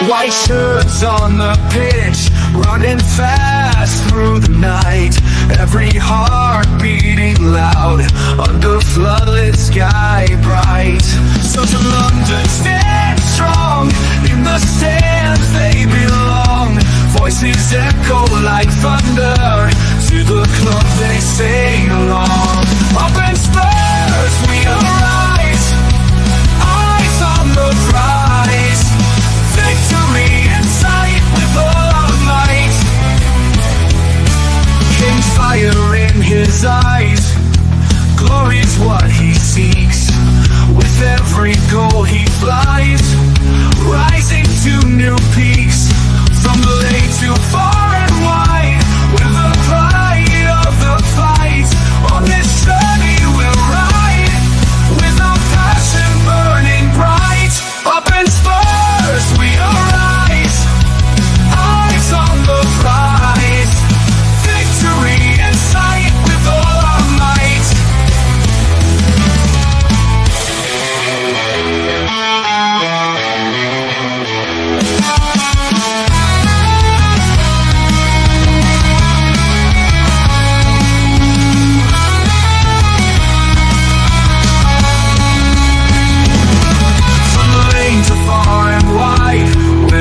White shirts on the pitch, running fast through the night. Every heart beating loud under floodlit sky bright. So to London stand strong, in the stands they belong. Voices echo like thunder, to the club they sing along. Up in Spurs we arise, eyes on the prize. Victory in sight with all our might. King's fire in his eyes, glory's what he seeks. With every goal he flies, rising to new peaks. From the lake to far and wide, with the pride of the fight. On this journey we'll ride, with our passion burning bright. Up in Spurs we arise, eyes on the prize. Victory in sight with all our might.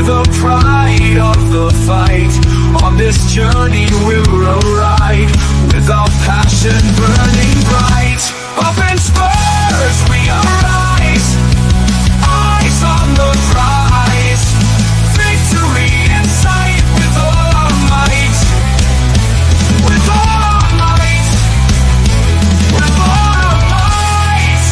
The pride of the fight. On this journey we'll ride, with our passion burning bright. Up in Spurs we arise, eyes on the prize. Victory in sight with all our might. With all our might. With all our might.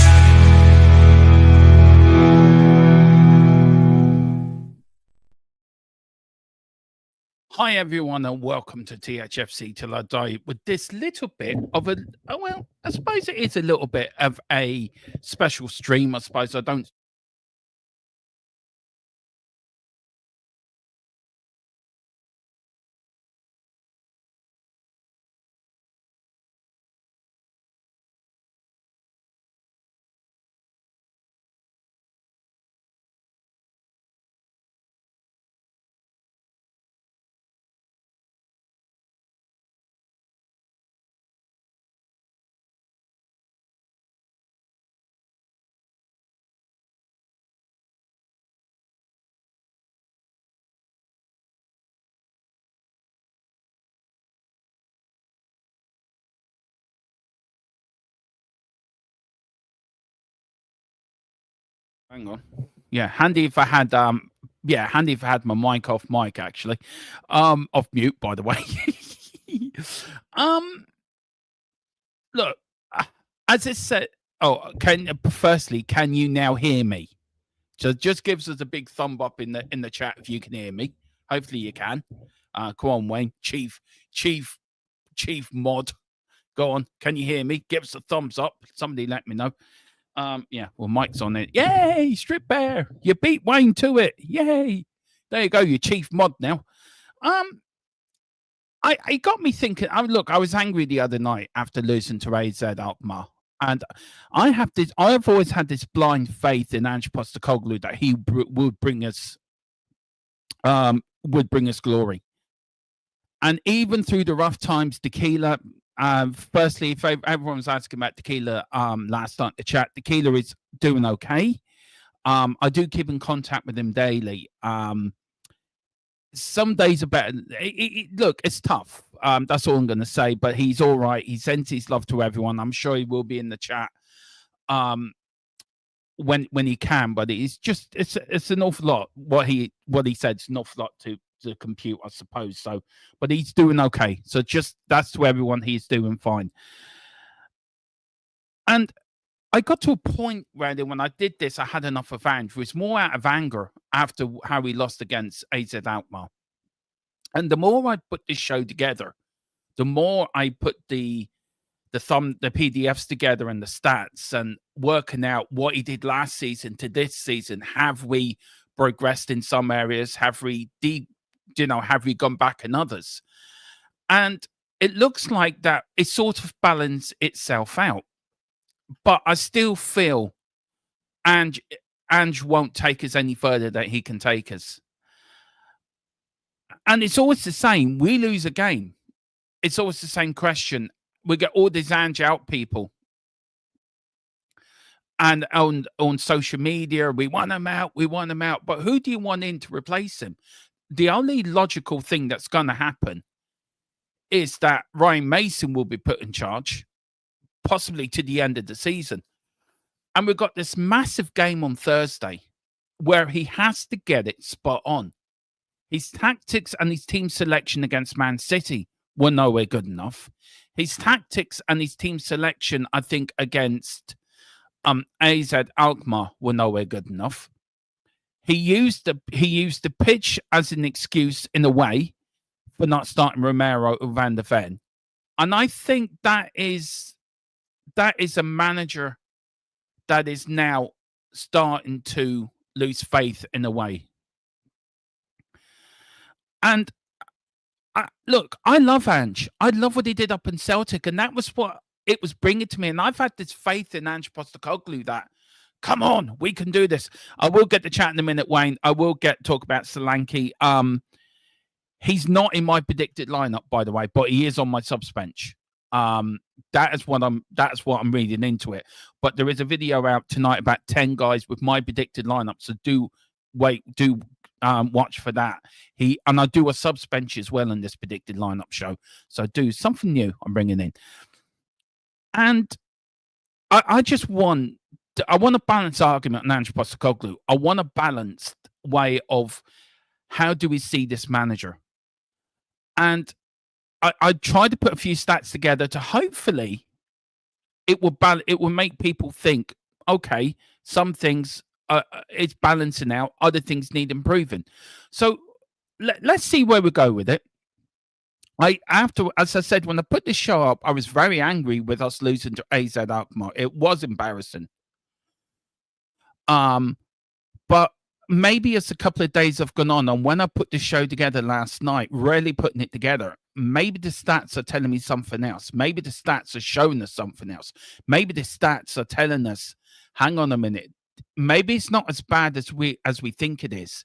Hi everyone and welcome to THFC Till I Die with this little bit of a, well, I suppose it is a little bit of a special stream. I suppose I don't hang on. Yeah, handy if I had handy if I had my mic off mic actually. Off mute by the way. Look, as it said, firstly, can you now hear me? So just gives us a big thumb up in the chat if you can hear me. Hopefully you can. Come on, Wayne, chief mod. Go on, can you hear me? Give us a thumbs up. Somebody let me know. Yeah, well, Mike's on it. Yay, Strip Bear. You beat Wayne to it. Yay. There you go, your chief mod now. It got me thinking. Look, I was angry the other night after losing to AZ Alkmaar. And I've always had this blind faith in Ange Postecoglou that he would bring us glory. And even through the rough times, Tequila, firstly, if everyone was asking about Tequila last night in the chat, Tequila is doing okay. I do keep in contact with him daily. Some days are better. Look, it's tough. That's all I'm going to say. But he's all right. He sends his love to everyone. I'm sure he will be in the chat when he can. But it's an awful lot. What he said, it's an awful lot to compute, I suppose. So, but he's doing okay. So just that's to everyone. He's doing fine. And I got to a point where when I did this, I had enough of Ange. It was more out of anger after how he lost against AZ Alkmaar. And the more I put this show together, the more I put the PDFs together and the stats and working out what he did last season to this season. Have we progressed in some areas? Have we gone back in others? And it looks like that it sort of balanced itself out. But I still feel Ange won't take us any further than he can take us. And it's always the same. We lose a game. It's always the same question. We get all these Ange out people. And on social media, we want him out, we want him out. But who do you want in to replace him? The only logical thing that's going to happen is that Ryan Mason will be put in charge, possibly to the end of the season. And we've got this massive game on Thursday where he has to get it spot on. His tactics and his team selection against Man City were nowhere good enough. His tactics and his team selection, I think, against AZ Alkmaar were nowhere good enough. He used the pitch as an excuse in a way for not starting Romero or Van der Ven. And I think that is a manager that is now starting to lose faith in a way. And look, I love Ange. I love what he did up in Celtic, and that was what it was bringing to me. And I've had this faith in Ange Postecoglou that, come on, we can do this. I will get the chat in a minute, Wayne. I will talk about Solanke. He's not in my predicted lineup, by the way, but he is on my subs bench. That's what I'm reading into it. But there is a video out tonight about 10 guys with my predicted lineup. So do watch for that. And I do a subs bench as well in this predicted lineup show. So do something new I'm bringing in. And I want a balanced argument on Ange Postecoglou. I want a balanced way of how do we see this manager. And I tried to put a few stats together to hopefully it will make people think, okay, some things it's balancing out, other things need improving. So let's see where we go with it. As I said, when I put this show up, I was very angry with us losing to AZ Alkmaar. It was embarrassing. But maybe as a couple of days have gone on, and when I put the show together last night, really putting it together, maybe the stats are telling me something else. Maybe the stats are showing us something else. Maybe the stats are telling us, hang on a minute, maybe it's not as bad as we think it is.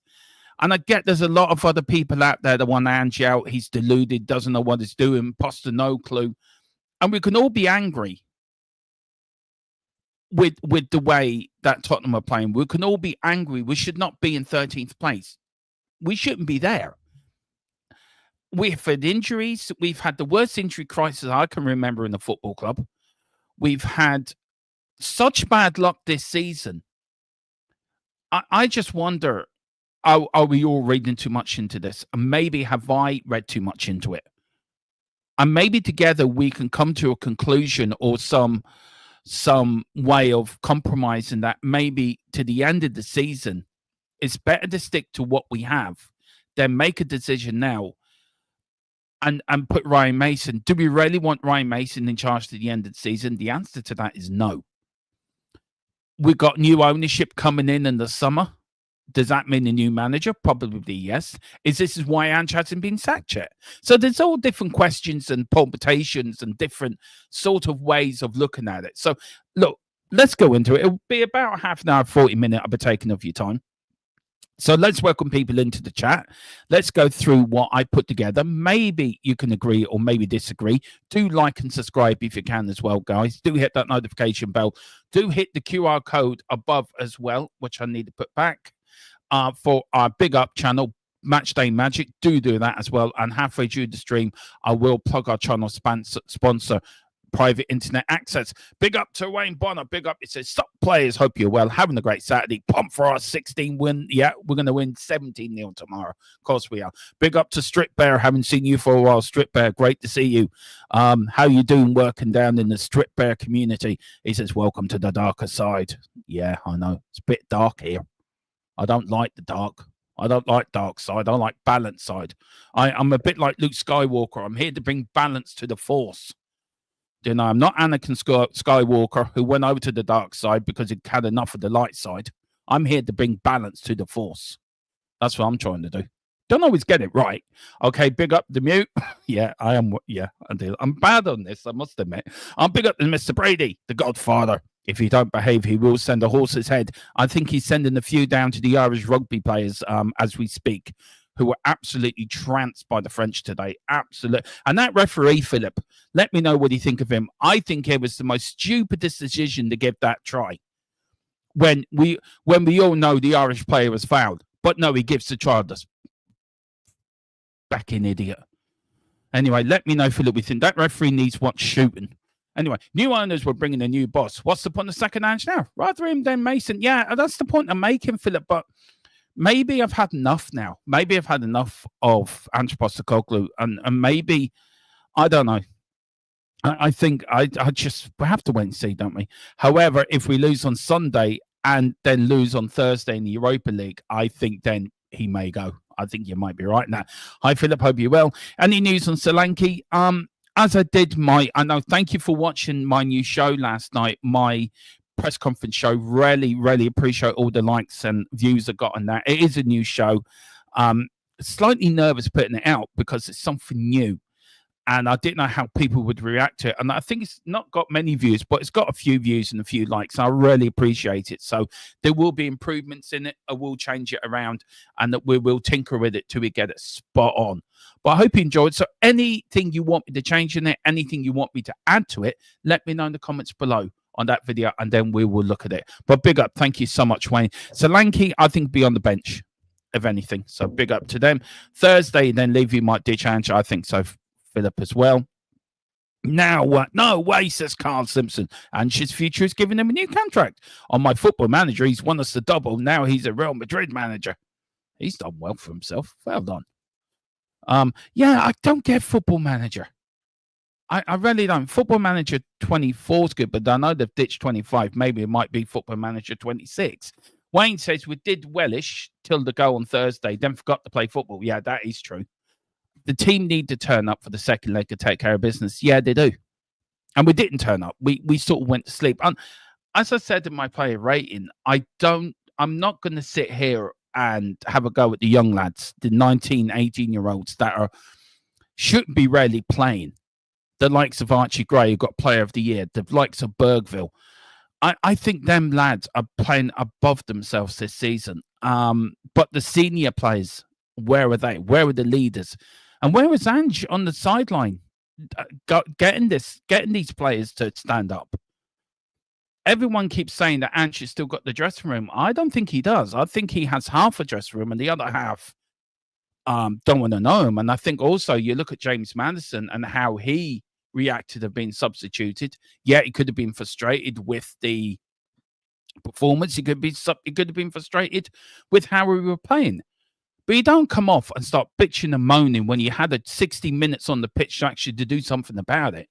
And I get there's a lot of other people out there that want Ange out. He's deluded, doesn't know what he's doing, Poster no clue. And we can all be angry with the way that Tottenham are playing. We can all be angry. We should not be in 13th place. We shouldn't be there. We've had injuries. We've had the worst injury crisis I can remember in the football club. We've had such bad luck this season. I just wonder, are we all reading too much into this? And maybe have I read too much into it? And maybe together we can come to a conclusion or some way of compromising that maybe to the end of the season, it's better to stick to what we have than make a decision now and put Ryan Mason. Do we really want Ryan Mason in charge to the end of the season? The answer to that is no. We've got new ownership coming in the summer. Does that mean a new manager? Probably yes. Is this why Ange hasn't been sacked yet? So there's all different questions and palpitations and different sort of ways of looking at it. So look, let's go into it. It'll be about half an hour, 40 minutes. I'll be taking of your time. So let's welcome people into the chat. Let's go through what I put together. Maybe you can agree or maybe disagree. Do like and subscribe if you can as well, guys. Do hit that notification bell. Do hit the QR code above as well, which I need to put back. For our big up channel, Matchday Magic, do that as well. And halfway through the stream, I will plug our channel sponsor, Private Internet Access. Big up to Wayne Bonner. Big up. It says, stop players. Hope you're well. Having a great Saturday. Pump for our 16 win. Yeah, we're going to win 17-0 tomorrow. Of course we are. Big up to Strip Bear. Haven't seen you for a while, Strip Bear. Great to see you. How you doing working down in the Strip Bear community? He says, welcome to the darker side. Yeah, I know. It's a bit dark here. I don't like the dark. I don't like dark side. I like balance side. I'm a bit like Luke Skywalker. I'm here to bring balance to the Force. You know, I'm not Anakin Skywalker who went over to the dark side because he had enough of the light side. I'm here to bring balance to the Force. That's what I'm trying to do. Don't always get it right. Okay, big up the mute. Yeah, I am. Yeah, I do. I'm bad on this, I must admit. I'm big up to Mr. Brady, the Godfather. If you don't behave, he will send a horse's head. I think he's sending a few down to the Irish rugby players as we speak, who were absolutely tranced by the French today. Absolute. And that referee, Philip, let me know what you think of him. I think it was the most stupidest decision to give that try. When we all know the Irish player was fouled. But no, he gives the childless back in idiot. Anyway, let me know, Philip, we think that referee needs what shooting. Anyway, new owners were bringing a new boss. What's the point of second Ange now? Rather him than Mason. Yeah, that's the point I'm making, Philip. But maybe I've had enough now. Maybe I've had enough of Ange Postecoglou. And maybe, I don't know. I think I just, we have to wait and see, don't we? However, if we lose on Sunday and then lose on Thursday in the Europa League, I think then he may go. I think you might be right in that. Hi, Philip. Hope you're well. Any news on Solanke? As I did thank you for watching my new show last night, my press conference show. Really appreciate all the likes and views I got on that. It is a new show. Slightly nervous putting it out because it's something new. And I didn't know how people would react to it. And I think it's not got many views, but it's got a few views and a few likes. I really appreciate it. So there will be improvements in it. I will change it around and that we will tinker with it till we get it spot on. But I hope you enjoyed. So anything you want me to change in it, anything you want me to add to it, let me know in the comments below on that video and then we will look at it. But big up. Thank you so much, Wayne. Solanke, I think, be on the bench, if anything. So big up to them. Thursday, then Levy might ditch Ange. I think so. Philip as well. Now, no way, says Carl Simpson. And his future is giving him a new contract. On my Football Manager, he's won us the double. Now he's a Real Madrid manager. He's done well for himself. Well done. Yeah, I don't get Football Manager. I really don't. Football Manager 24 is good, but I know they've ditched 25. Maybe it might be Football Manager 26. Wayne says we did wellish till the go on Thursday, then forgot to play football. Yeah, that is true. The team need to turn up for the second leg to take care of business. Yeah, they do. And we didn't turn up. We sort of went to sleep. And as I said in my player rating, I'm not going to sit here and have a go at the young lads, the 19, 18-year-olds that shouldn't be really playing. The likes of Archie Gray, who got player of the year, the likes of Bergville. I think them lads are playing above themselves this season. But the senior players, where are they? Where are the leaders? And where was Ange on the sideline getting these players to stand up? Everyone keeps saying that Ange has still got the dressing room. I don't think he does. I think he has half a dressing room and the other half don't want to know him. And I think also you look at James Maddison and how he reacted of being substituted. Yeah, he could have been frustrated with the performance. He could have been frustrated with how we were playing. But you don't come off and start bitching and moaning when you had 60 minutes on the pitch to actually do something about it.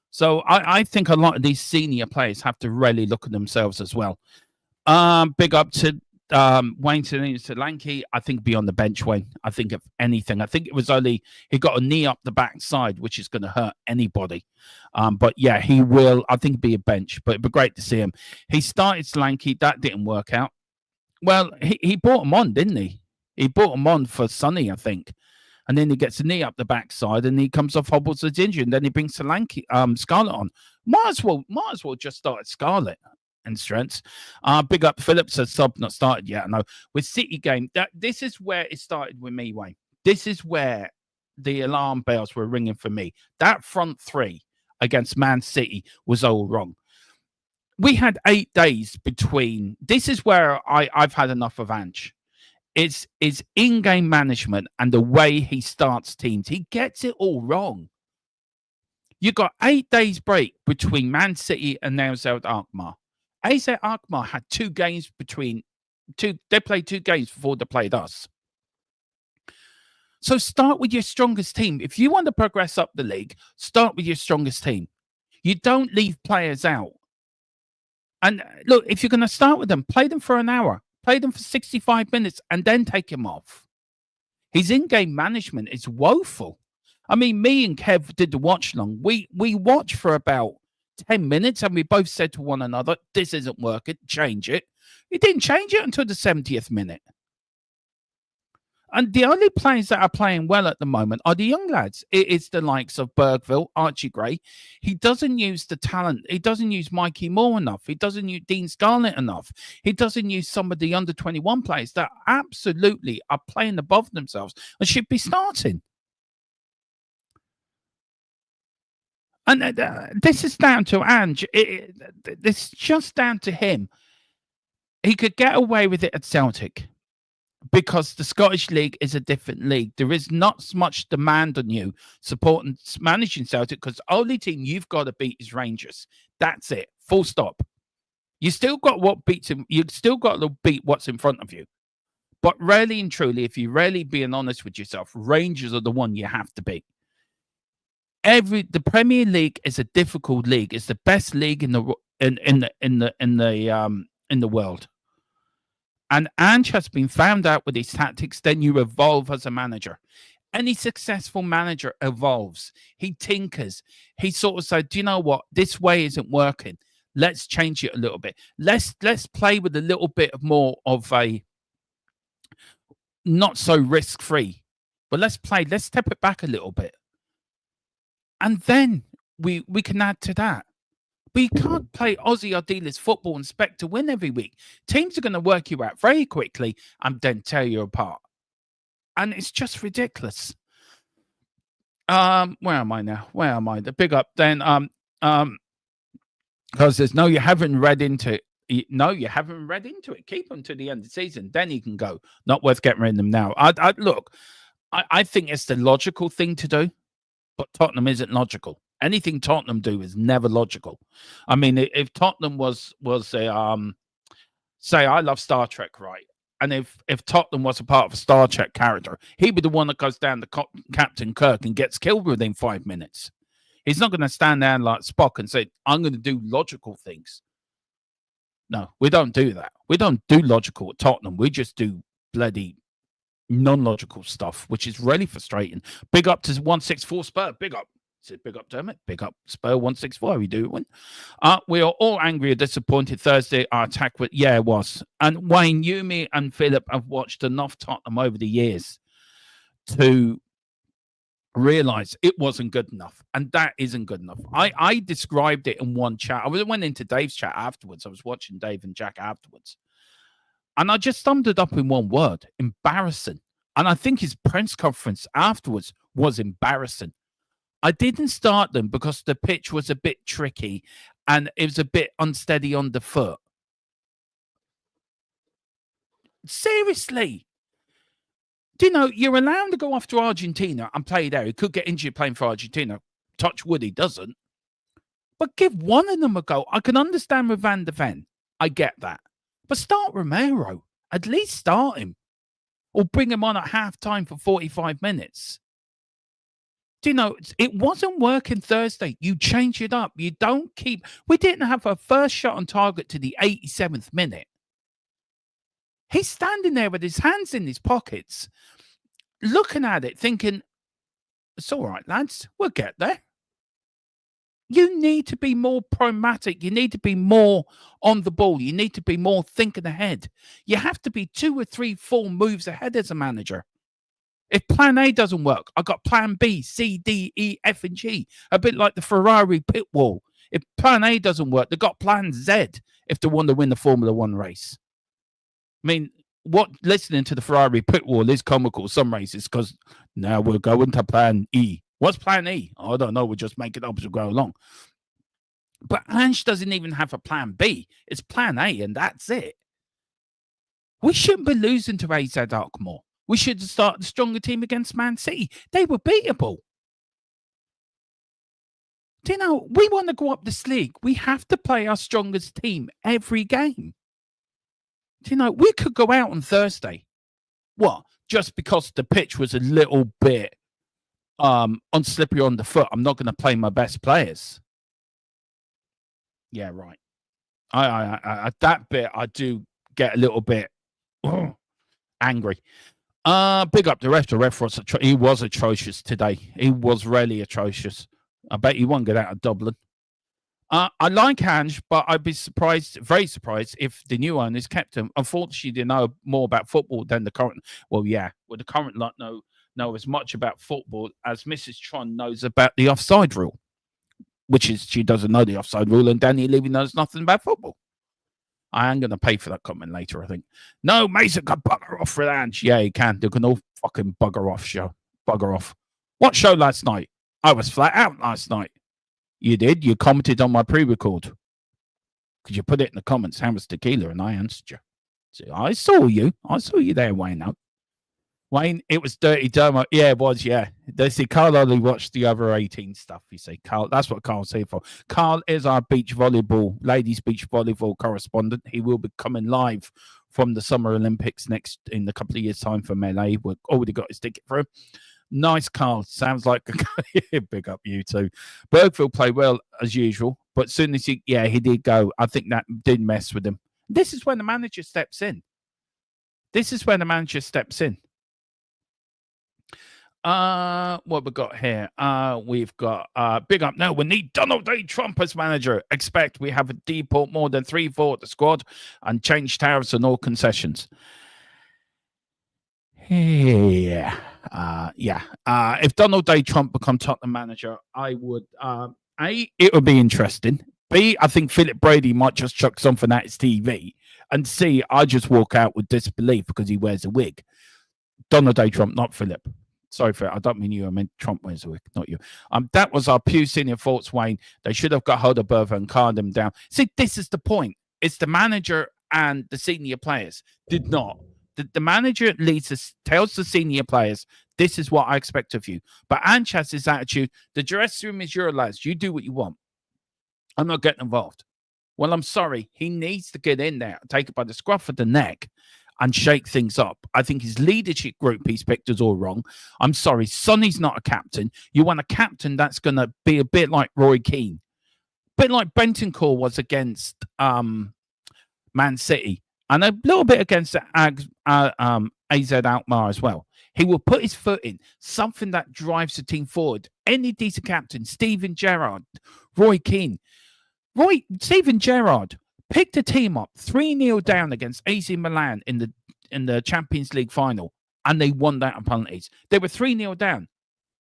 So I think a lot of these senior players have to really look at themselves as well. Big up to Wayne Solanke. I think be on the bench, Wayne. I think if anything, I think it was only he got a knee up the backside, which is going to hurt anybody. But yeah, he will. I think be a bench, but it'd be great to see him. He started Solanke. That didn't work out. Well, he brought him on, didn't he? He brought him on for Sonny, I think. And then he gets a knee up the backside and he comes off hobbles as injured. And then he brings Solanke, Scarlett on. Might as well just start Scarlett and strengths. Big up Philip says sub not started yet. No, with City game, this is where it started with me, Wayne. This is where the alarm bells were ringing for me. That front three against Man City was all wrong. We had 8 days between. This is where I've had enough of Ange. It's in-game management and the way he starts teams. He gets it all wrong. You got 8 days break between Man City and AZ Alkmaar. AZ Alkmaar had 2 games they played 2 games before they played us. So start with your strongest team. If you want to progress up the league, start with your strongest team. You don't leave players out. And look, if you're going to start with them, play them for an hour. Play them for 65 minutes and then take him off. His in-game management is woeful. I mean, me and Kev did the watch long. We watched for about 10 minutes and we both said to one another, this isn't working, change it. He didn't change it until the 70th minute. And the only players that are playing well at the moment are the young lads. It is the likes of Bergville, Archie Gray. He doesn't use the talent. He doesn't use Mikey Moore enough. He doesn't use Dean Scarlett enough. He doesn't use some of the under 21 players that absolutely are playing above themselves and should be starting. And this is down to Ange. This is just down to him. He could get away with it at Celtic, because the Scottish League is a different league. There is not much demand on you supporting managing Celtic, because the only team you've got to beat is Rangers. That's it. Full stop. You still got what beats him. You still got to beat what's in front of you. But really and truly, if you're really being honest with yourself, Rangers are the one you have to beat. The Premier League is a difficult league. It's the best league in the world. And Ange has been found out with his tactics. Then you evolve as a manager. Any successful manager evolves. He tinkers. He sort of said, do you know what? This way isn't working. Let's change it a little bit. Let's play with a little bit more of a not so risk-free. But let's step it back a little bit. And then we can add to that. But you can't play Aussie Ardiles football and expect to win every week. Teams are going to work you out very quickly and then tear you apart. And it's just ridiculous. Where am I now? Where am I? The big up then. Because there's no, you haven't read into it. No, you haven't read into it. Keep them to the end of the season. Then you can go. Not worth getting rid of them now. I think it's the logical thing to do, but Tottenham isn't logical. Anything Tottenham do is never logical. I mean, if Tottenham was a say I love Star Trek, right? And if Tottenham was a part of a Star Trek character, he'd be the one that goes down to Captain Kirk and gets killed within 5 minutes. He's not going to stand there like Spock and say, I'm going to do logical things. No, we don't do that. We don't do logical at Tottenham. We just do bloody non-logical stuff, which is really frustrating. Big up to 164 Spur. Big up. Big up, Dermot. Big up, Spur 164. How are you doing? We are all angry and disappointed Thursday. Our attack with, yeah, it was. And Wayne, you, me, and Philip have watched enough Tottenham over the years to realize it wasn't good enough. And that isn't good enough. I described it in one chat. I went into Dave's chat afterwards. I was watching Dave and Jack afterwards. And I just summed it up in one word: embarrassing. And I think his press conference afterwards was embarrassing. I didn't start them because the pitch was a bit tricky and it was a bit unsteady on the foot. Seriously. Do you know, you're allowed to go off to Argentina and play there. He could get injured playing for Argentina. Touch wood, he doesn't. But give one of them a go. I can understand with Van der Ven. I get that. But start Romero. At least start him. Or bring him on at half-time for 45 minutes. Do you know, it wasn't working Thursday. You change it up. You don't keep... We didn't have a first shot on target to the 87th minute. He's standing there with his hands in his pockets, looking at it, thinking, it's all right, lads. We'll get there. You need to be more pragmatic. You need to be more on the ball. You need to be more thinking ahead. You have to be 2 or 3, 4 moves ahead as a manager. If plan A doesn't work, I got plan B, C, D, E, F, and G. A bit like the Ferrari pit wall. If plan A doesn't work, they've got plan Z if they want to win the Formula One race. I mean, listening to the Ferrari pit wall is comical some races, because now we're going to plan E. What's plan E? I don't know. We'll just make it up as we go along. But Ange doesn't even have a plan B. It's plan A, and that's it. We shouldn't be losing to AZ Alkmaar. We should start the stronger team against Man City. They were beatable. Do you know, we want to go up this league. We have to play our strongest team every game. Do you know, we could go out on Thursday. What? Just because the pitch was a little bit unslippery on the foot, I'm not going to play my best players. Yeah, right. I that bit, I do get a little bit angry. Big up the ref. The ref was he was atrocious today. He was really atrocious. I bet he won't get out of Dublin. I like Ange, but I'd be surprised, very surprised, if the new owners kept him. Unfortunately, they know more about football than the current. Well, yeah, well, the current lot know as much about football as Mrs. Tron knows about the offside rule, which is she doesn't know the offside rule, and Danny Levy knows nothing about football. I am going to pay for that comment later, I think. No, Mason can bugger off for Ange. Yeah, he can. They can all fucking bugger off, show. Bugger off. What show last night? I was flat out last night. You did? You commented on my pre-record. Could you put it in the comments? How was tequila? And I answered you. So I saw you. I saw you there, Wayne. Wayne, it was Dirty Dermo. Yeah, it was, yeah. They see Carl only watched the over 18 stuff, you see. Carl, that's what Carl's here for. Carl is our ladies beach volleyball correspondent. He will be coming live from the Summer Olympics in a couple of years' time for Melee. We've already got his ticket for him. Nice, Carl. Sounds like a big up you too. Bergfield played well as usual, but soon as he did go. I think that did mess with him. This is when the manager steps in. What we got here? We've got big up now. We need Donald J. Trump as manager. Expect we have a deport more than 3-4 at the squad and change tariffs and all concessions. Yeah. If Donald J. Trump become Tottenham manager, I would A, it would be interesting. B, I think Philip Brady might just chuck something at his TV. And C, I just walk out with disbelief because he wears a wig. Donald J. Trump, not Philip. Sorry for it. I don't mean you. I meant Trump wears a wig, not you. That was our Pew senior thoughts, Wayne. They should have got hold of Bertha and calmed him down. See, this is the point. It's the manager and the senior players did not. The manager tells the senior players, this is what I expect of you. But Ange has his attitude, the dressing room is your lads. You do what you want. I'm not getting involved. Well, I'm sorry. He needs to get in there, take it by the scruff of the neck and shake things up. I think his leadership group he's picked is all wrong. I'm sorry. Sonny's not a captain. You want a captain that's going to be a bit like Roy Keane. A bit like Bentancur was against Man City. And a little bit against AZ Alkmaar as well. He will put his foot in, something that drives the team forward. Any decent captain, Steven Gerrard, Roy Keane. Steven Gerrard picked a team up 3-0 down against AC Milan in the Champions League final, and they won that on penalties. They were 3-0 down.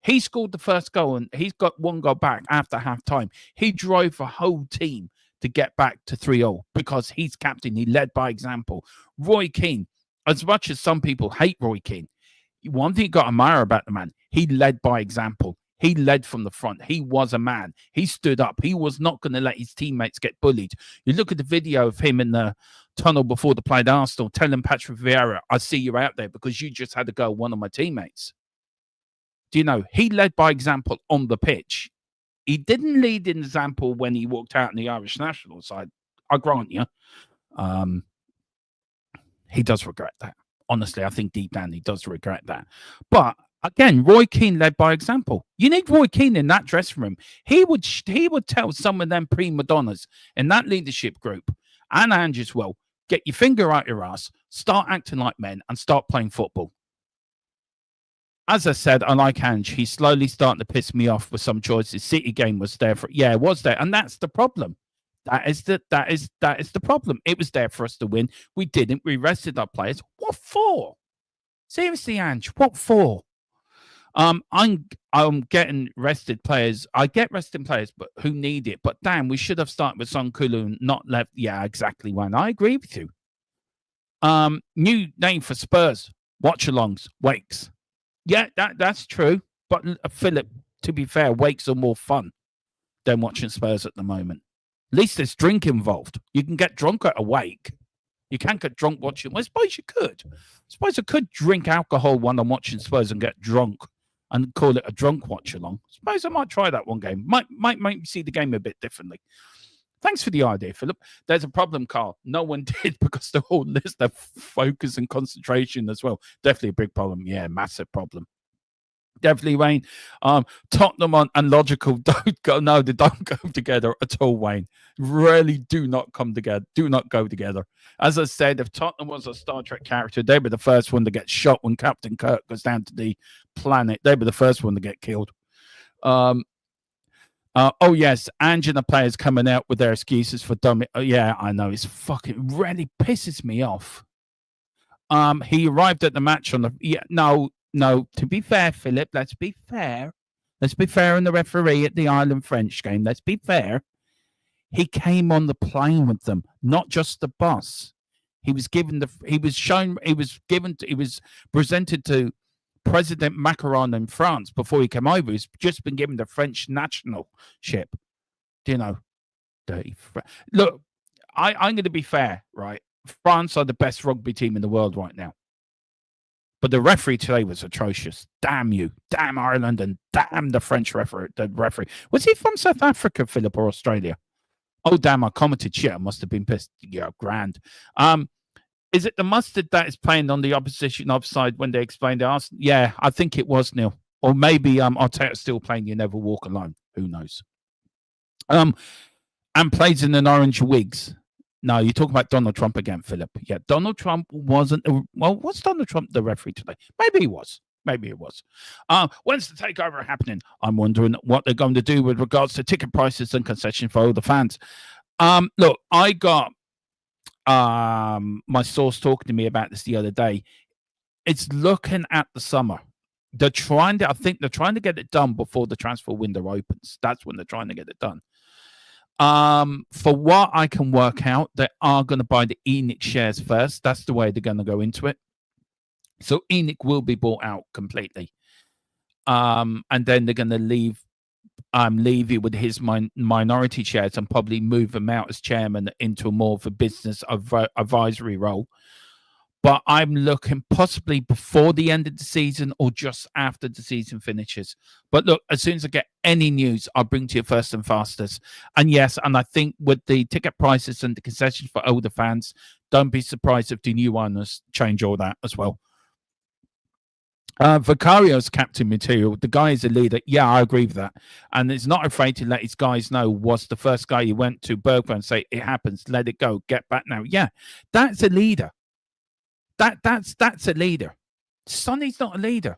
He scored the first goal, and he's got one goal back after half-time. He drove the whole team to get back to 3-0 because he's captain. He led by example. Roy Keane, as much as some people hate Roy Keane, one thing you got to admire about the man, he led by example. He led from the front. He was a man. He stood up. He was not going to let his teammates get bullied. You look at the video of him in the tunnel before the play at Arsenal telling Patrick Vieira, I see you out there because you just had to go one of my teammates. Do you know, he led by example on the pitch. He didn't lead in example when he walked out in the Irish national side. I grant you. He does regret that. Honestly, I think deep down he does regret that. But again, Roy Keane led by example. You need Roy Keane in that dressing room. He would tell some of them prima donnas in that leadership group, and Ange as well, get your finger out your ass, start acting like men, and start playing football. As I said, I like Ange. He's slowly starting to piss me off with some choices. City game was there for, it was there, and that's the problem. That is the problem. It was there for us to win. We didn't. We rested our players. What for? Seriously, Ange, what for? I'm getting rested players. I get rested players, but who need it? But damn, we should have started with Son Kulu, not left. Yeah, exactly. One. I agree with you. New name for Spurs: watch-alongs, wakes. Yeah, that's true. But Philip, to be fair, wakes are more fun than watching Spurs at the moment. At least there's drink involved. You can get drunk at a wake. You can't get drunk watching. Well, I suppose you could. I suppose I could drink alcohol when I'm watching Spurs and get drunk and call it a drunk watch along. I suppose I might try that one game. Might make me see the game a bit differently. Thanks for the idea, Philip. There's a problem, Carl. No one did because they're all list their focus and concentration as well. Definitely a big problem. Yeah, massive problem. Definitely, Wayne. Tottenham and Logical don't go. No, they don't go together at all, Wayne. Really do not come together. Do not go together. As I said, if Tottenham was a Star Trek character, they'd be the first one to get shot when Captain Kirk goes down to the planet. They'd be the first one to get killed. Oh yes, Ange and the players coming out with their excuses for dummy. Yeah, I know. It's fucking really pisses me off. He arrived at the match on the. Yeah, no. To be fair, Philip, let's be fair. Let's be fair on the referee at the Ireland French game. Let's be fair. He came on the plane with them, not just the bus. He was given the. He was shown. He was given. He was presented to President Macron in France before he came over. He's just been given the French nationalship. You know, dirty. Look, I'm going to be fair, right? France are the best rugby team in the world right now. But the referee today was atrocious. Damn you. Damn Ireland and damn the French referee. Was he from South Africa, Philip, or Australia? Oh, damn, I commented shit. I must have been pissed. Yeah, grand. Is it the mustard that is playing on the opposition offside when they explained it? Yeah, I think it was, Neil. Or maybe Arteta's still playing You Never Walk Alone. Who knows? And plays in an orange wigs. No, you're talking about Donald Trump again, Philip. Yeah, Donald Trump wasn't. Well, was Donald Trump the referee today? Maybe he was. Maybe it was. When's the takeover happening? I'm wondering what they're going to do with regards to ticket prices and concession for all the fans. Look, I got my source talking to me about this the other day. It's looking at the summer. I think they're trying to get it done before the transfer window opens. That's when they're trying to get it done. For what I can work out, they are going to buy the ENIC shares first. That's the way they're going to go into it. So ENIC will be bought out completely. And then they're going to leave Levy with his minority shares and probably move him out as chairman into more of a business advisory role. But I'm looking possibly before the end of the season or just after the season finishes. But look, as soon as I get any news, I'll bring to you first and fastest. And yes, and I think with the ticket prices and the concessions for older fans, don't be surprised if the new owners change all that as well. Vicario's captain material. The guy is a leader. Yeah, I agree with that. And he's not afraid to let his guys know was the first guy he went to Bergman and say, it happens, let it go, get back now. Yeah, that's a leader. That's a leader. Sonny's not a leader.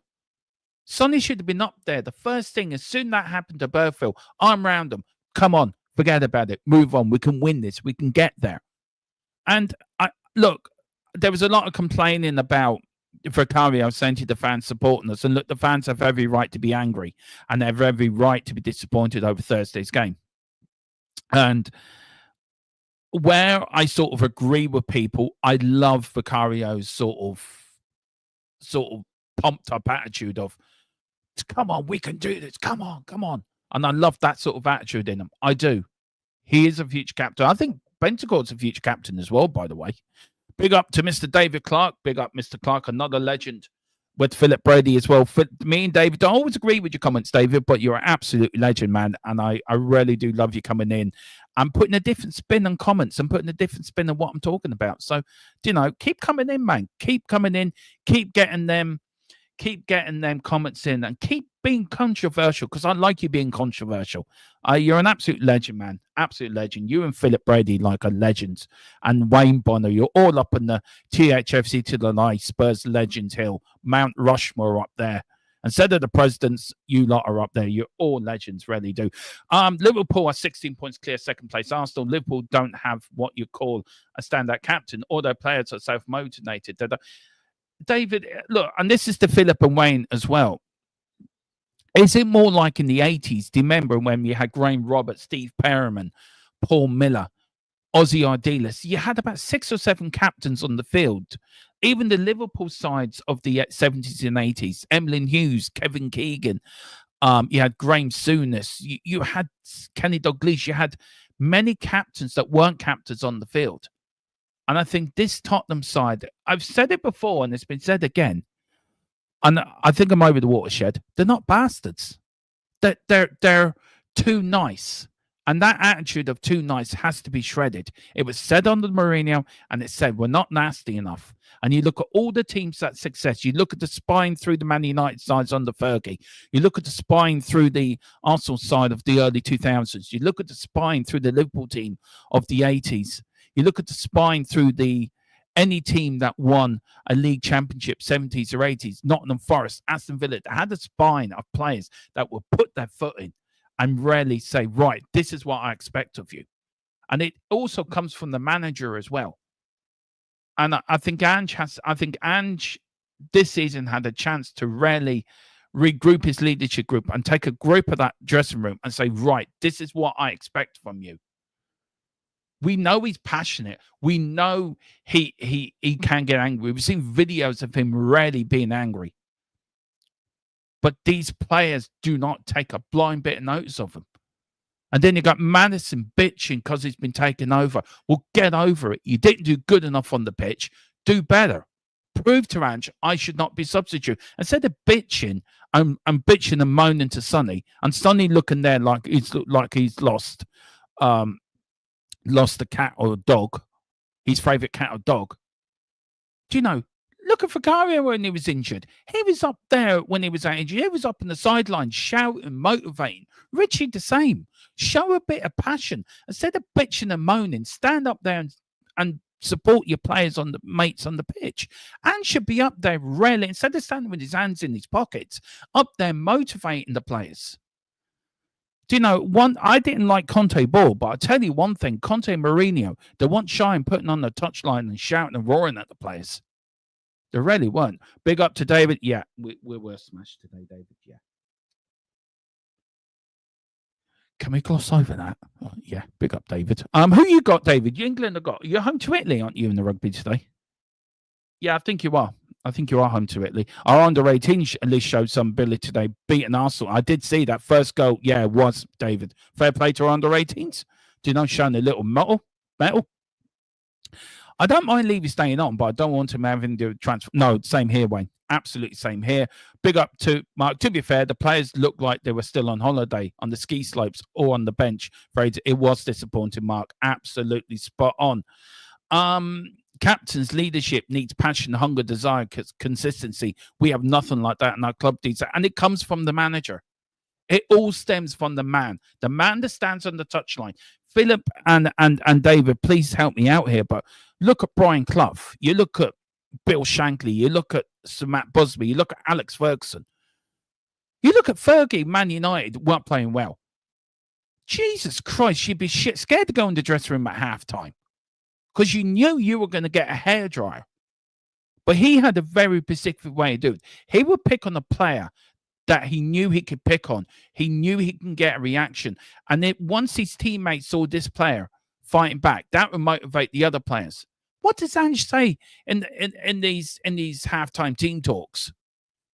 Sonny should have been up there. The first thing, as soon as that happened to Burfield, I'm round them. Come on, forget about it. Move on. We can win this. We can get there. And look, there was a lot of complaining about Vicario saying to the fans supporting us. And look, the fans have every right to be angry and they have every right to be disappointed over Thursday's game. And where I sort of agree with people, I love Vicario's sort of pumped up attitude of, come on, we can do this. Come on. And I love that sort of attitude in him. I do. He is a future captain. I think Bentancur's a future captain as well, by the way. Big up to Mr. David Clark. Big up, Mr. Clark, another legend with Philip Brady as well. Me and David don't always agree with your comments, David, but you're an absolute legend, man. And I really do love you coming in and putting a different spin on comments and putting a different spin on what I'm talking about. So, keep coming in, man. Keep coming in. Keep getting them comments in and keep being controversial because I like you being controversial. You're an absolute legend, man. Absolute legend. You and Philip Brady are legends. And Wayne Bonner, you're all up in the THFC to the lie, Spurs Legends Hill, Mount Rushmore up there. Instead of the presidents, you lot are up there. You're all legends, really do. Liverpool are 16 points clear, second place. Arsenal, Liverpool don't have what you call a standout captain. All their players are self-motivated. David, look, and this is to Philip and Wayne as well. Is it more like in the 80s? Do you remember when you had Graham Roberts, Steve Perriman, Paul Miller, Ozzy Ardiles? You had about 6 or 7 captains on the field. Even the Liverpool sides of the 70s and 80s, Emlyn Hughes, Kevin Keegan, you had Graham Souness, you had Kenny Dalglish, you had many captains that weren't captains on the field. And I think this Tottenham side, I've said it before and it's been said again, and I think I'm over the watershed. They're not bastards. They're too nice. And that attitude of too nice has to be shredded. It was said under Mourinho, and it said we're not nasty enough. And you look at all the teams that success. You look at the spine through the Man United sides under Fergie. You look at the spine through the Arsenal side of the early 2000s. You look at the spine through the Liverpool team of the 80s. You look at the spine through any team that won a league championship, 70s or 80s, Nottingham Forest, Aston Villa, that had a spine of players that would put their foot in. and really say, right, this is what I expect of you. And it also comes from the manager as well. And I think Ange this season had a chance to really regroup his leadership group and take a grip of that dressing room and say, right, this is what I expect from you. We know he's passionate. We know he can get angry. We've seen videos of him really being angry. But these players do not take a blind bit of notice of him. And then you got Madison bitching because he's been taken over. Well, get over it. You didn't do good enough on the pitch. Do better. Prove to Ange I should not be substitute. Instead of bitching, I'm bitching and moaning to Sonny, and Sonny looking there like he's lost a cat or a dog, his favourite cat or dog. Do you know? Look at Vicario when he was injured. He was up there when he was injured. He was up on the sideline shouting, motivating. Richie the same. Show a bit of passion. Instead of bitching and moaning, stand up there and support your players on the mates on the pitch. And should be up there really, instead of standing with his hands in his pockets, up there motivating the players. Do you know, I didn't like Conte ball, but I'll tell you one thing, Conte and Mourinho, they weren't shy in putting on the touchline and shouting and roaring at the players. They really weren't. Big up to David. Yeah, we were smashed today, David. Yeah. Can we gloss over that? Oh, yeah, big up, David. Who you got, David? England have got. You're home to Italy, aren't you, in the rugby today? Yeah, I think you are. I think you are home to Italy. Our under-18 at least showed some ability today, beating Arsenal. I did see that first goal. Yeah, it was, David. Fair play to our under-18s. Do you know, showing a little metal? I don't mind Levy staying on, but I don't want him having to transfer. No, same here, Wayne. Absolutely same here. Big up to Mark. To be fair, the players looked like they were still on holiday on the ski slopes or on the bench. It was disappointing, Mark. Absolutely spot on. Captain's leadership needs passion, hunger, desire, consistency. We have nothing like that in our club, and it comes from the manager. It all stems from the man that stands on the touchline. Philip and David, please help me out here, but look at Brian Clough. You look at Bill Shankly. You look at Sir Matt Busby. You look at Alex Ferguson. You look at Fergie, Man United, weren't playing well. Jesus Christ, you'd be shit scared to go in the dressing room at halftime because you knew you were going to get a hairdryer. But he had a very specific way of doing it. He would pick on a player that he knew he could pick on. He knew he can get a reaction. And once his teammates saw this player fighting back, that would motivate the other players. What does Ange say in these halftime team talks?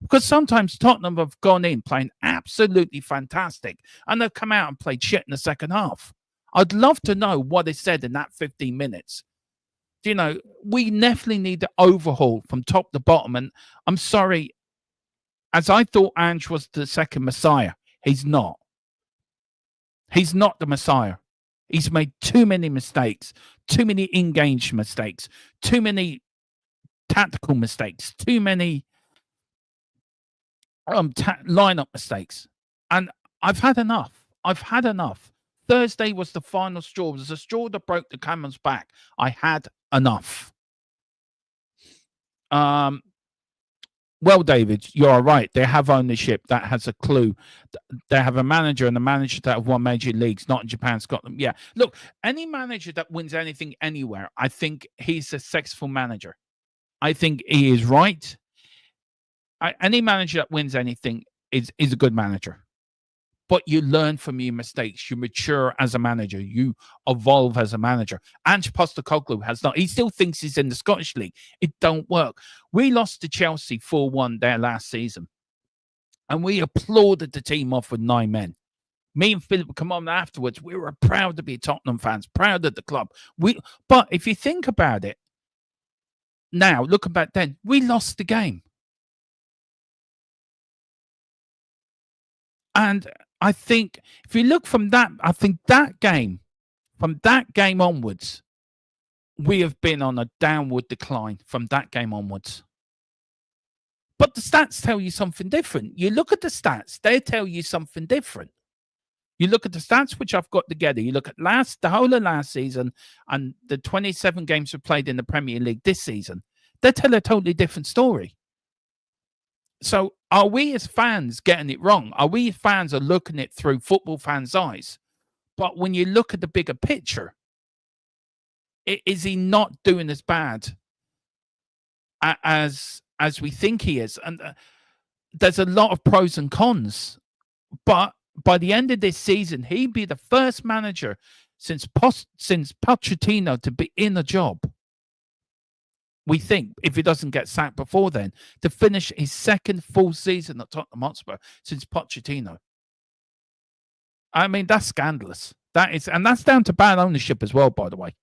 Because sometimes Tottenham have gone in playing absolutely fantastic and they've come out and played shit in the second half. I'd love to know what is said in that 15 minutes. You know, we definitely need to overhaul from top to bottom. And I'm sorry, as I thought Ange was the second Messiah, he's not. He's not the Messiah. He's made too many mistakes, too many engaged mistakes, too many tactical mistakes, too many lineup mistakes. And I've had enough. Thursday was the final straw. It was the straw that broke the camel's back. I had enough. Well, David, you're right. They have ownership that has a clue. They have a manager and a manager that have won major leagues, not in Japan, Scotland. Yeah. Look, any manager that wins anything anywhere, I think he's a successful manager. I think he is right. Any manager that wins anything is a good manager. But you learn from your mistakes. You mature as a manager. You evolve as a manager. Ange Postecoglou has not. He still thinks he's in the Scottish League. It don't work. We lost to Chelsea 4-1 there last season. And we applauded the team off with 9 men. Me and Philip come on afterwards. We were proud to be Tottenham fans, proud of the club. But if you think about it, now, looking back then, we lost the game. And I think if you look from that, I think from that game onwards, we have been on a downward decline from that game onwards. But the stats tell you something different. You look at the stats, they tell you something different. You look at the stats, which I've got together. You look at the whole of last season and the 27 games we played in the Premier League this season. They tell a totally different story. So are we as fans getting it wrong? Are we fans are looking at it through football fans' eyes? But when you look at the bigger picture, is he not doing as bad as we think he is? And there's a lot of pros and cons. But by the end of this season, he'd be the first manager since Pochettino to be in a job. We think, if he doesn't get sacked before then, to finish his second full season at Tottenham Hotspur since Pochettino. I mean, that's scandalous. That is, and that's down to bad ownership as well, by the way.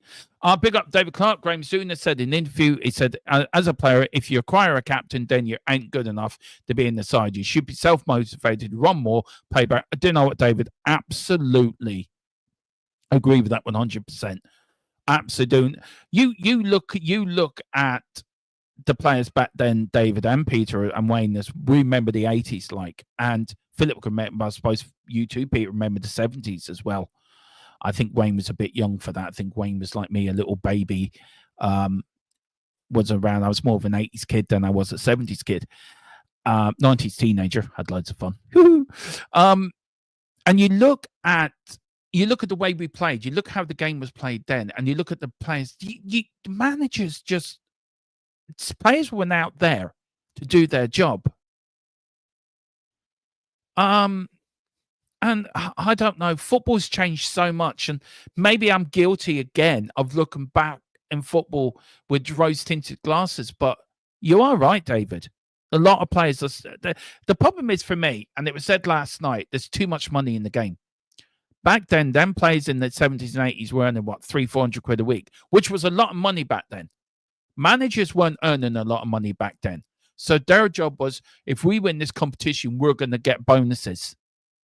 Big up David Clark. Graham Souness said in an interview, he said, as a player, if you acquire a captain, then you ain't good enough to be in the side. You should be self-motivated, run more, pay back. I do know what, David? Absolutely agree with that 100%. Absolutely. You look at the players back then, David and Peter and Wayne, as we remember the 80s like, and Philip can remember, I suppose you too, Peter, remember the 70s as well. I think Wayne was a bit young for that. I think Wayne was like me, a little baby, was around. I was more of an 80s kid than I was a 70s kid. 90s teenager, had loads of fun. And you look at the way we played, you look how the game was played then, and you look at the players, the managers just, players went out there to do their job. And I don't know, football's changed so much, and maybe I'm guilty again of looking back in football with rose-tinted glasses, but you are right, David. A lot of players, the problem is for me, and it was said last night, there's too much money in the game. Back then, them players in the 70s and 80s were earning, what, 300-400 quid a week, which was a lot of money back then. Managers weren't earning a lot of money back then. So their job was, if we win this competition, we're going to get bonuses.